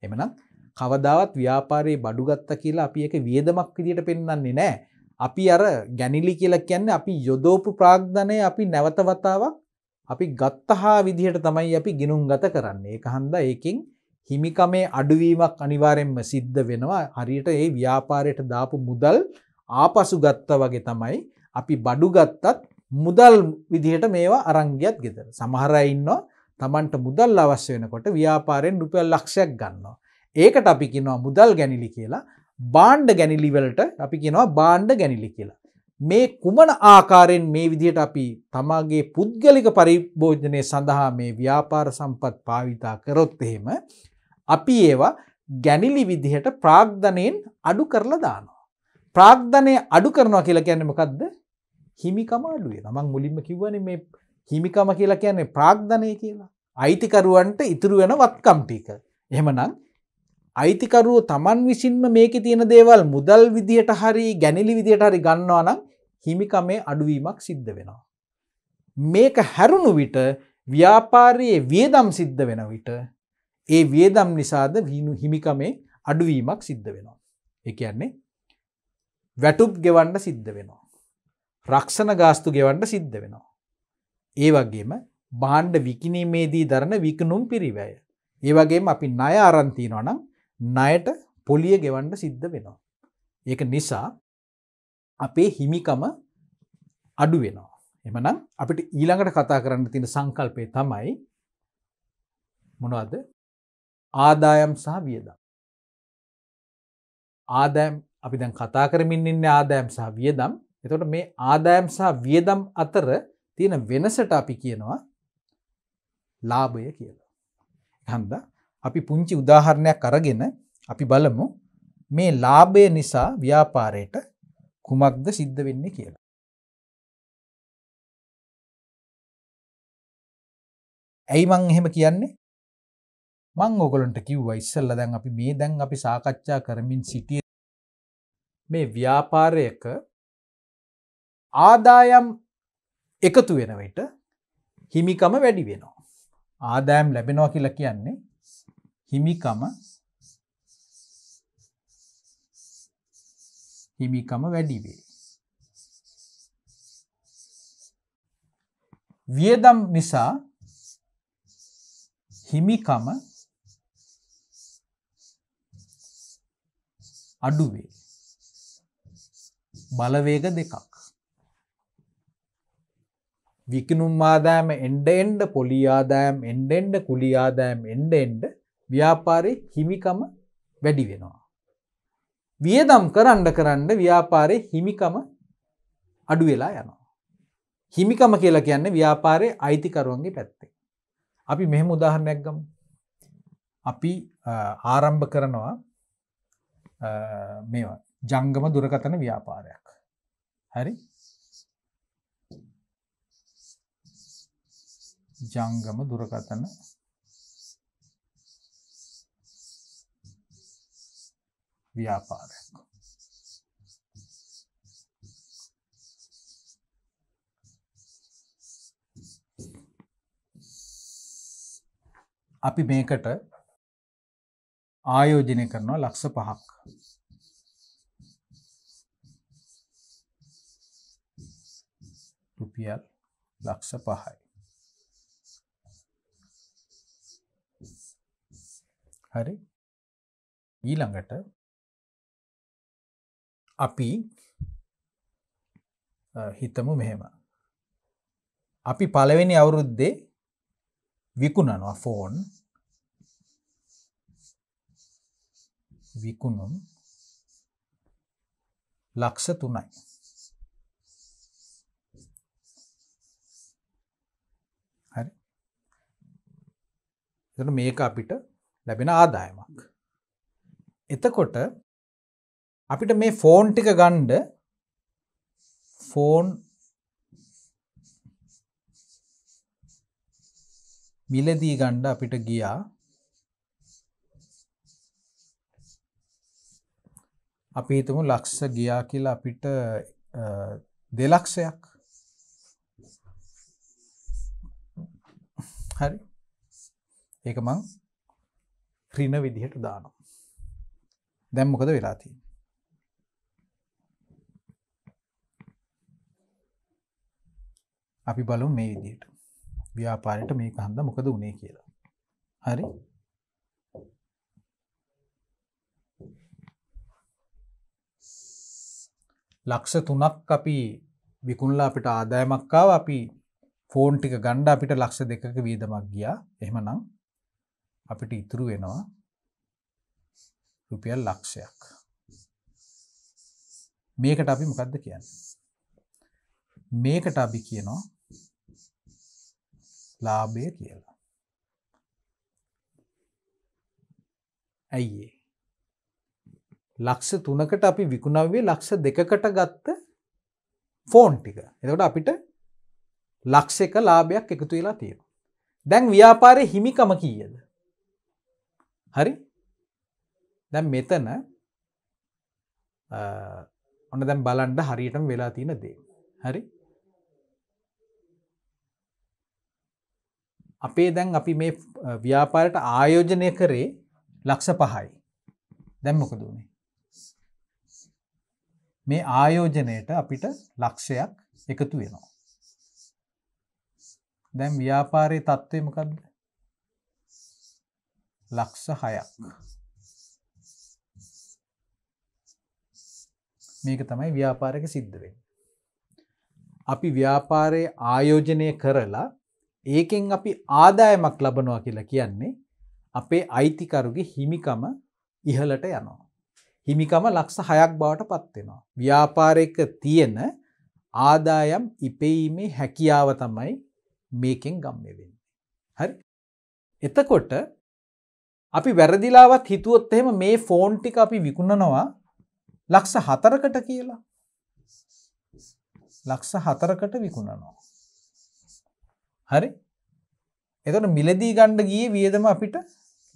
එමනම් කවදාවත් ව්‍යාපාරයේ බඩු ගත්තා කියලා අපි ඒක වියදමක් විදියට පෙන්වන්නේ නැහැ. අපි අර ගැනිලි කියලා කියන්නේ අපි යොදවපු ප්‍රාග්ධනය අපි නැවත වතාවක් අපි ගත්තහා විදිහට තමයි අපි ගිණුම් ගත කරන්නේ. ඒක හන්දා ඒකෙන් හිමිකමේ අඩුවීමක් අනිවාර්යෙන්ම සිද්ධ වෙනවා. හරියට ඒ ව්‍යාපාරයට දාපු මුදල් ආපසු ගත්තා වගේ තමයි අපි බඩු ගත්තත් මුදල් විදිහට මේවා අරන් ගියත් ගෙදර. සමහර අය ඉන්නවා Tamanට මුදල් අවශ්‍ය වෙනකොට ව්‍යාපාරයෙන් රුපියල් ලක්ෂයක් ගන්නවා. ඒකට අපි කියනවා මුදල් ගැනිලි කියලා. භාණ්ඩ ගැනිලි වලට අපි කියනවා භාණ්ඩ ගැනිලි කියලා. මේ කුමන ආකාරයෙන් මේ විදිහට අපි තමාගේ පුද්ගලික පරිභෝජනය සඳහා මේ ව්‍යාපාර සම්පත් භාවිතා කරොත් එහෙම අපි ඒවා ගැනිලි විදිහට ප්‍රාග්ධනයෙන් අඩු කරලා දානවා. ප්‍රාග්ධනය අඩු කරනවා කියලා කියන්නේ මොකද්ද? හිමිකම අඩු වෙනවා. මම මුලින්ම කිව්වනේ මේ හිමිකම කියලා කියන්නේ ප්‍රාග්ධනය කියලා. අයිතිකරුවන්ට ඉතුරු වෙන වත්කම් ටික. එහෙමනම් අයිතිකරුවෝ Taman විසින්ම මේකේ තියෙන දේවල් මුදල් විදියට හරි ගැනිලි විදියට හරි ගන්නවා නම් හිමිකමේ අඩුවීමක් සිද්ධ වෙනවා. මේක හැරුණු විට ව්‍යාපාරයේ වියදම් සිද්ධ වෙන විට ඒ වියදම් නිසාද හිමිකමේ අඩුවීමක් සිද්ධ වෙනවා. ඒ කියන්නේ වැටුප් ගෙවන්න සිද්ධ වෙනවා. රක්ෂණ ගාස්තු ගෙවන්න සිද්ධ වෙනවා. ඒ වගේම භාණ්ඩ විකිණීමේදී දරන විකුණුම් පිරිවැය. ඒ වගේම අපි ණය අරන් තියනවා නම් ණයට පොලිය ගෙවන්න සිද්ධ වෙනවා. ඒක නිසා අපේ හිමිකම අඩු වෙනවා. එහෙමනම් අපිට ඊළඟට කතා කරන්න තියෙන සංකල්පය තමයි මොනවද? ආදායම් සහ වියදම්. ආදායම් අපි දැන් කතා කරමින් ඉන්නේ ආදායම් සහ වියදම්. එතකොට මේ ආදායම් සහ වියදම් අතර තියෙන වෙනසට අපි කියනවා ලාභය කියලා. හන්දා අපි පුංචි උදාහරණයක් අරගෙන අපි බලමු මේ ලාභය නිසා ව්‍යාපාරයට කුමක්ද සිද්ධ වෙන්නේ කියලා. ඇයි මං එහෙම කියන්නේ? මං ඔයගොල්ලන්ට කිව්වා ඉස්සෙල්ලා දැන් අපි සාකච්ඡා කරමින් සිටියේ මේ ව්‍යාපාරයක ආදායම් එකතු වෙන විට හිමිකම වැඩි වෙනවා. ආදායම් ලැබෙනවා කියලා කියන්නේ හිමිකම වැඩි වේ. වියදම් නිසා හිමිකම අඩු වේ. බලවේග දෙකක්. විකිණුම් ආදායම එන්න පොලි ආදායම් එන්න කුලි ආදායම් එන්න ව්‍යාපාරේ හිමිකම වැඩි වෙනවා. වියදම් කරන්න ව්‍යාපාරේ හිමිකම අඩු වෙලා යනවා. හිමිකම කියලා කියන්නේ ව්‍යාපාරයේ අයිතිකරුවන්ගේ පැත්තේ. අපි මෙහෙම උදාහරණයක් ගමු. අපි ආරම්භ කරනවා මේවා ජංගම දුරකථන ව්‍යාපාරයක්. හරි? ජංගම දුරකථන ව්‍යාපාරයක්. අපි මේකට ආයෝජනය කරනවා ලක්ෂ 5ක්. රුපියල් ලක්ෂ 5යි. හරි? ඊළඟට අපි හිතමු මෙහෙම. අපි පළවෙනි අවුරුද්දේ විකුණනවා ෆෝන් විකුණුම් ලක්ෂ 3යි. හරි? එතකොට මේක අපිට ලැබෙන ආදායමක්. එතකොට අපිට මේ ෆෝන් ටික ගන්න ෆෝන් මිලදී ගන්න අපිට ගියා අපි හිතමු ලක්ෂ ගියා කියලා අපිට 2 ලක්ෂයක්. හරි? ඒක මං ඍණ විදිහට දානවා. දැන් මොකද වෙලා තියෙන්නේ? අපි බලමු මේ විදිහට. ව්‍යාපාරයට මේක හන්ද මොකද උනේ කියලා. හරි? ලක්ෂ 3ක් අපි විකුණලා අපිට ආදායමක් ආවා. අපි ෆෝන් ටික ගන්න අපිට ලක්ෂ 2ක වියදමක් ගියා. එහෙමනම් අපිට ඉතුරු වෙනවා රුපියල් ලක්ෂයක්. මේකට අපි මොකද්ද කියන්නේ? මේකට අපි කියනවා ලාභය කියලා. ඇයි ලක්ෂ 3කට අපි විකුණුවේ ලක්ෂ 2කට ගත්ත ෆෝන් ටික. එතකොට අපිට ලක්ෂයක ලාභයක් එකතු වෙලා තියෙනවා. දැන් ව්‍යාපාරයේ හිමිකම කීයද? හරි? දැන් මෙතන ඔන්න දැන් බලන්න හරියටම වෙලා තියෙන දේ. හරි? අපි මේ ව්‍යාපාරයට ආයෝජනය කරේ ලක්ෂ 5යි. දැන් මොකද උනේ? මේ ආයෝජනයට අපිට ලක්ෂයක් එකතු වෙනවා. දැන් ව්‍යාපාරයේ තත්ත්වය මොකද්ද? ලක්ෂ 6ක්. මේක තමයි ව්‍යාපාරයක සිද්ධ වෙන්නේ. අපි ව්‍යාපාරයේ ආයෝජනය කරලා ඒකෙන් අපි ආදායමක් ලබනවා කියලා කියන්නේ අපේ අයිතිකරුගේ හිමිකම ඉහළට යනවා. හිමිකම ලක්ෂ 6ක් බවට පත් වෙනවා. ව්‍යාපාරයක තියෙන ආදායම් ඉපෙීමේ හැකියාව තමයි මේකෙන් ගම්ම්‍ය වෙන්නේ. හරි? එතකොට අපි වැරදිලාවත් හිතුවොත් එහෙම මේ ෆෝන් ටික අපි විකුණනවා ලක්ෂ 4කට කියලා. ලක්ෂ 4කට විකුණනවා. හරි? එතකොට මිලදී ගන්න ගියේ වියදම අපිට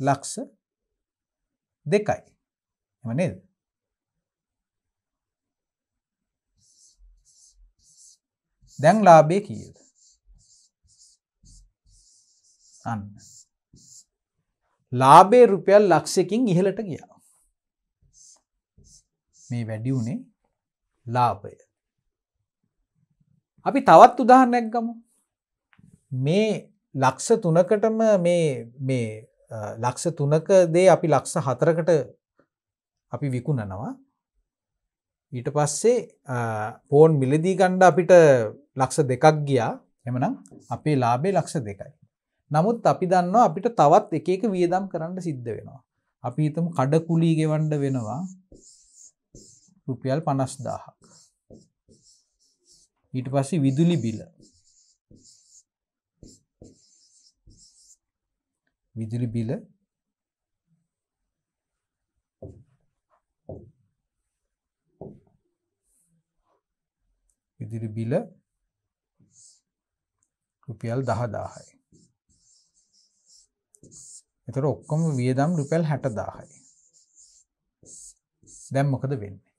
ලක්ෂ 2යි. එහෙම නේද? දැන් ලාභය කීයද? අන්න. ලාභේ රුපියල් ලක්ෂයකින් ඉහළට ගියා. මේ වැඩි උනේ ලාභය. අපි තවත් උදාහරණයක් ගමු. මේ ලක්ෂ 3කටම මේ ලක්ෂ 3ක දේ අපි ලක්ෂ 4කට අපි විකුණනවා. ඊට පස්සේ ෆෝන් මිලදී ගන්න අපිට ලක්ෂ 2ක් ගියා. එhmenan අපේ ලාභය ලක්ෂ 2යි. නමුත් අපි දන්නවා අපිට තවත් එක එක වියදම් කරන්න සිද්ධ වෙනවා. අපි හිතමු කඩකුලී ගෙවන්න වෙනවා රුපියල් 50000ක්. ඊට පස්සේ විදුලි බිල. විදුලි බිල රුපියල් 10000යි. එතකොට ඔක්කොම වියදම් රුපියල් 60000යි. දැන් මොකද වෙන්නේ?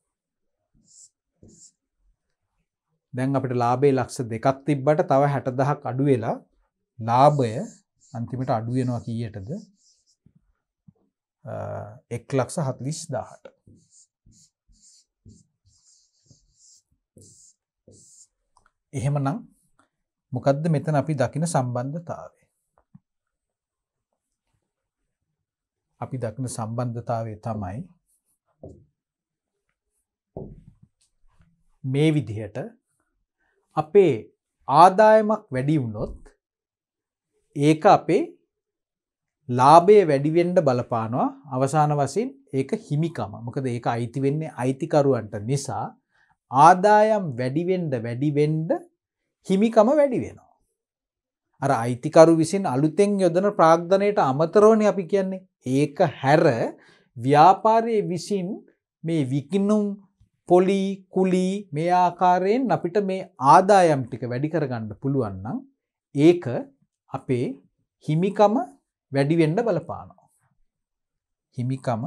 දැන් අපිට ලාභයේ ලක්ෂ 2ක් තිබ්බට තව 60000ක් අඩු වෙලා ලාභය අන්තිමට අඩු වෙනවා කීයටද? 1,40,000ට. එහෙමනම් මොකද්ද මෙතන අපි දකින සම්බන්ධතාවය? අපි දකින සම්බන්ධතාවය තමයි මේ විදිහට අපේ ආදායමක් වැඩි වුණොත් ඒක අපේ ලාභය වැඩි වෙන්න බලපානවා. අවසාන වශයෙන් ඒක හිමිකම. මොකද ඒක අයිති වෙන්නේ අයිතිකරුවන්ට නිසා ආදායම් වැඩි වෙන්න හිමිකම වැඩි වෙනවා. අර අයිතිකරු විසින් අලුතෙන් යොදන ප්‍රාග්ධනයට අමතරවනේ අපි කියන්නේ. ඒක හැර ව්‍යාපාරයේ විසින් මේ විකිණුම් පොලි කුලි මේ ආකාරයෙන් අපිට මේ ආදායම් ටික වැඩි කරගන්න පුළුවන් නම් ඒක අපේ හිමිකම වැඩි වෙන්න බලපානවා. හිමිකම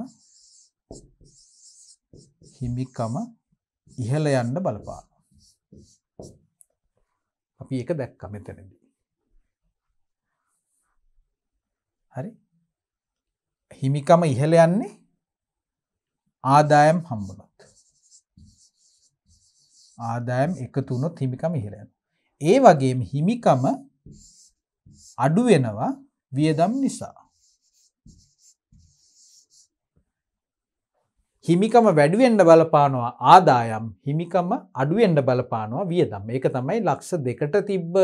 ඉහළ යන්න බලපානවා. අපි ඒක දැක්කා මෙතනදී. හරි? හිමිකම ඉහළ යන්නේ ආදායම් හම්බුනොත්. ආදායම් එකතු වුණොත් හිමිකම ඉහළ යනවා. ඒ වගේම හිමිකම අඩු වෙනවා වියදම් නිසා. හිමිකම වැඩි වෙන්න බලපානවා ආදායම්, හිමිකම අඩු වෙන්න බලපානවා වියදම්. මේක තමයි ලක්ෂ 2කට තිබ්බ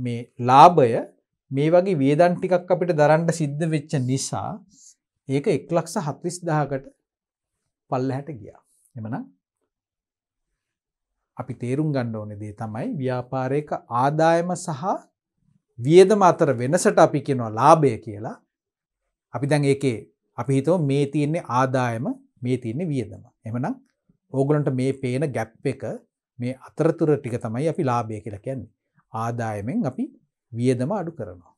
මේ ලාභය මේ වගේ වියදම් ටිකක් අපිට දරන්න සිද්ධ වෙච්ච නිසා ඒක 1,40,000කට පල්ලෙහාට ගියා. එමනම් අපි තේරුම් ගන්න ඕනේ දේ තමයි ව්‍යාපාරයක ආදායම සහ වියදම අතර වෙනසට අපි කියනවා ලාභය කියලා. අපි දැන් ඒකේ අපි හිතමු මේ තියෙන්නේ ආදායම, මේ තියෙන්නේ වියදම. එහෙමනම් ඕගොල්ලන්ට මේ පේන ગેප් එක, මේ අතරතුර ටික තමයි අපි ලාභය කියලා කියන්නේ. ආදායමෙන් අපි වියදම අඩු කරනවා.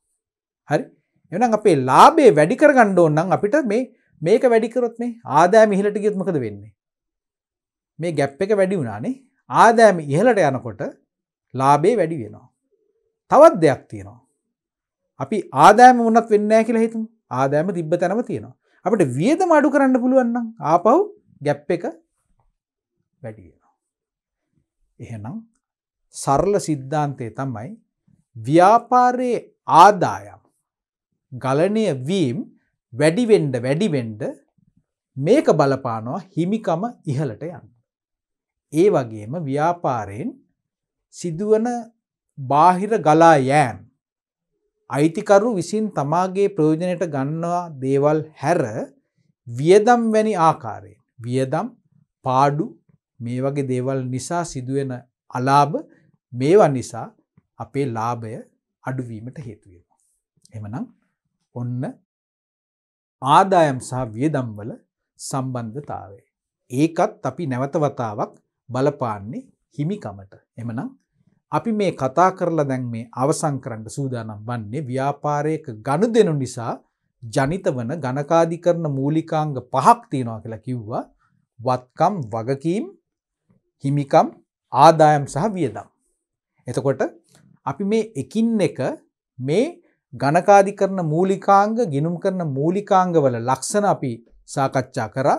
හරි? එහෙනම් අපේ ලාභය වැඩි කරගන්න ඕන නම් අපිට මේක වැඩි කරොත් මේ ආදායම ඉහළට ගියොත් මොකද වෙන්නේ? මේ ગેප් එක වැඩි වුණානේ. ආදායම ඉහළට යනකොට ලාභය වැඩි වෙනවා. තවත් දෙයක් තියෙනවා. අපි ආදායම වුණත් වෙන්නේ නැහැ කියලා හිතමු. ආදායම තිබ්බ තැනම තියෙනවා. අපිට වියදම අඩු කරන්න පුළුවන් නම් ආපහු ગેප් එක වැඩි වෙනවා. එහෙනම් සරල સિદ્ધාන්තය තමයි ව්‍යාපාරයේ ආදායම් ගලණය වීම වැඩි වෙන්න මේක බලපානවා හිමිකම ඉහළට යන්න. ඒ වගේම ව්‍යාපාරයෙන් සිදුවන බාහිර ගලා යෑම අයිතිකරු විසින් තමාගේ ප්‍රයෝජනයට ගන්නවා දේවල් හැර වියදම් වැනි ආකාරයෙන් වියදම් පාඩු මේ වගේ දේවල් නිසා සිදුවෙන අලාභ මේවා නිසා අපේ ලාභය අඩුවීමට හේතු වෙනවා. එහෙමනම් ඔන්න ආදායම් සහ වියදම් වල සම්බන්ධතාවය. ඒකත් අපි නැවත වතාවක් බලපාන්නේ හිමිකමට. එහෙමනම් අපි මේ කතා කරලා දැන් මේ අවසන් කරන්න සූදානම් වන්නේ ව්‍යාපාරයක ගනුදෙනු නිසා ජනිත වන ගණකාධිකරණ මූලිකාංග 5ක් තියෙනවා කියලා කිව්වා. වත්කම්, වගකීම්, හිමිකම්, ආදායම් සහ වියදම්. එතකොට අපි මේ එකින් එක මේ ගණකාධිකරණ මූලිකාංග, ගිණුම් කරන මූලිකාංග වල ලක්ෂණ අපි සාකච්ඡා කරා.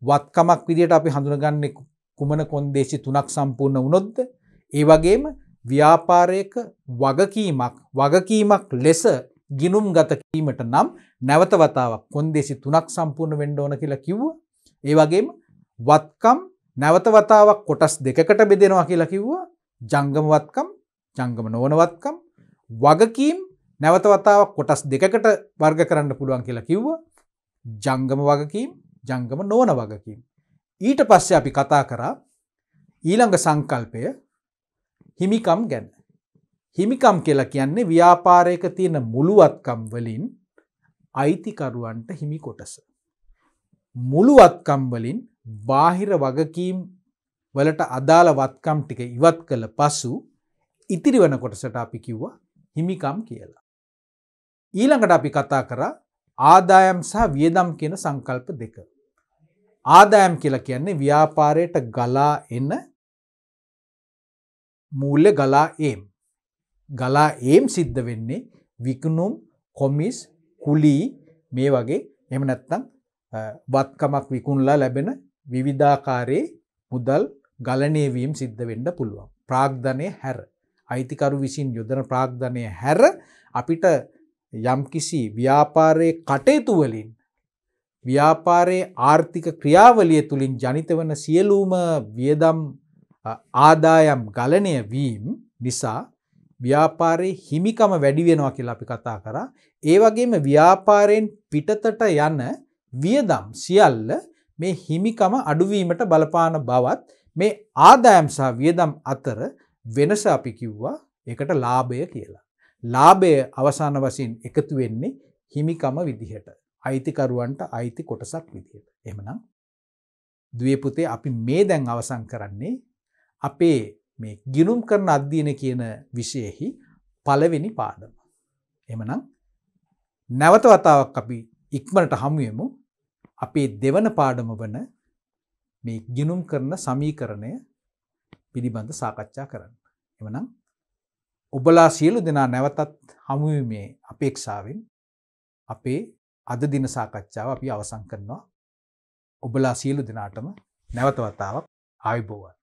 වත්කමක් විදිහට අපි හඳුනගන්නේ කුමන කොන්දේසි 3ක් සම්පූර්ණ වුණොත්ද? ඒ වගේම ව්‍යාපාරයක වගකීමක් ලෙස ගිණුම්ගත කිරීමට නම් නැවත වතාවක් කොන්දේසි 3ක් සම්පූර්ණ වෙන්න ඕන කියලා කිව්වා. ඒ වගේම වත්කම් නැවත වතාවක් කොටස් දෙකකට බෙදෙනවා කියලා කිව්වා. ජංගම වත්කම්, ජංගම නොවන වත්කම්. වගකීම් නැවත වතාවක් කොටස් දෙකකට වර්ග කරන්න පුළුවන් කියලා කිව්වා. ජංගම වගකීම්, ජංගම නොවන වගකීම්. ඊට පස්සේ අපි කතා කරා ඊළඟ සංකල්පය හිමිකම් ගැන. හිමිකම් කියලා කියන්නේ ව්‍යාපාරයක තියෙන මුළුවත්කම් වලින් අයිතිකරුවන්ට හිමි කොටස. මුළුවත්කම් වලින් බාහිර වගකීම් වලට අදාළ වත්කම් ටික ඉවත් කළ පසු ඉතිරි වෙන කොටසට අපි කිව්වා හිමිකම් කියලා. ඊළඟට අපි කතා කරා ආදායම් සහ වියදම් කියන සංකල්ප දෙක. ආදායම් කියලා කියන්නේ ව්‍යාපාරයට ගලා එන මූල්‍ය ගලා ඒම්. ගලා ඒම් සිද්ධ වෙන්නේ විකුණුම්, කොමිස්, කුලී මේ වගේ එහෙම නැත්නම් වත්කමක් විකුණලා ලැබෙන විවිධාකාරයේ මුදල් ගලණය වීම සිද්ධ වෙන්න පුළුවන්. ප්‍රාග්ධනය හැර අයිතිකරු විසින් යොදන ප්‍රාග්ධනය හැර අපිට යම්කිසි ව්‍යාපාරයේ කටයුතු වලින් ව්‍යාපාරයේ ආර්ථික ක්‍රියාවලිය තුලින් ජනිත වන සියලුම වියදම් ආදායම් ගලණය වීම නිසා ව්‍යාපාරයේ හිමිකම වැඩි වෙනවා කියලා අපි කතා කරා. ඒ වගේම ව්‍යාපාරයෙන් පිටතට යන වියදම් සියල්ල මේ හිමිකම අඩුවීමට බලපාන බවත් මේ ආදායම් සහ වියදම් අතර වෙනස අපි කිව්වා ඒකට ලාභය කියලා. ලාභය අවසාන වශයෙන් එකතු වෙන්නේ හිමිකම විදිහට. අයිතිකරුවන්ට අයිති කොටසක් විදිහට. එහෙමනම් දුවේ පුතේ අපි මේ දැන් අවසන් කරන්නේ අපේ මේ ගිණුම් කරන අධ්‍යයන කියන විෂයෙහි පළවෙනි පාඩම. එහෙමනම් නැවත වතාවක් අපි ඉක්මනට හමු වෙමු අපේ දෙවන පාඩම වන මේ ගිණුම් කරන සමීකරණය පිළිබඳ සාකච්ඡා කරන්න. එහෙමනම් ඔබලා සියලු දෙනා නැවතත් හමු වීමේ අපේක්ෂාවෙන් අපේ අද දින සාකච්ඡාව අපි අවසන් කරනවා. ඔබලා සියලු දෙනාටම නැවත වතාවක් ආයුබෝවන්.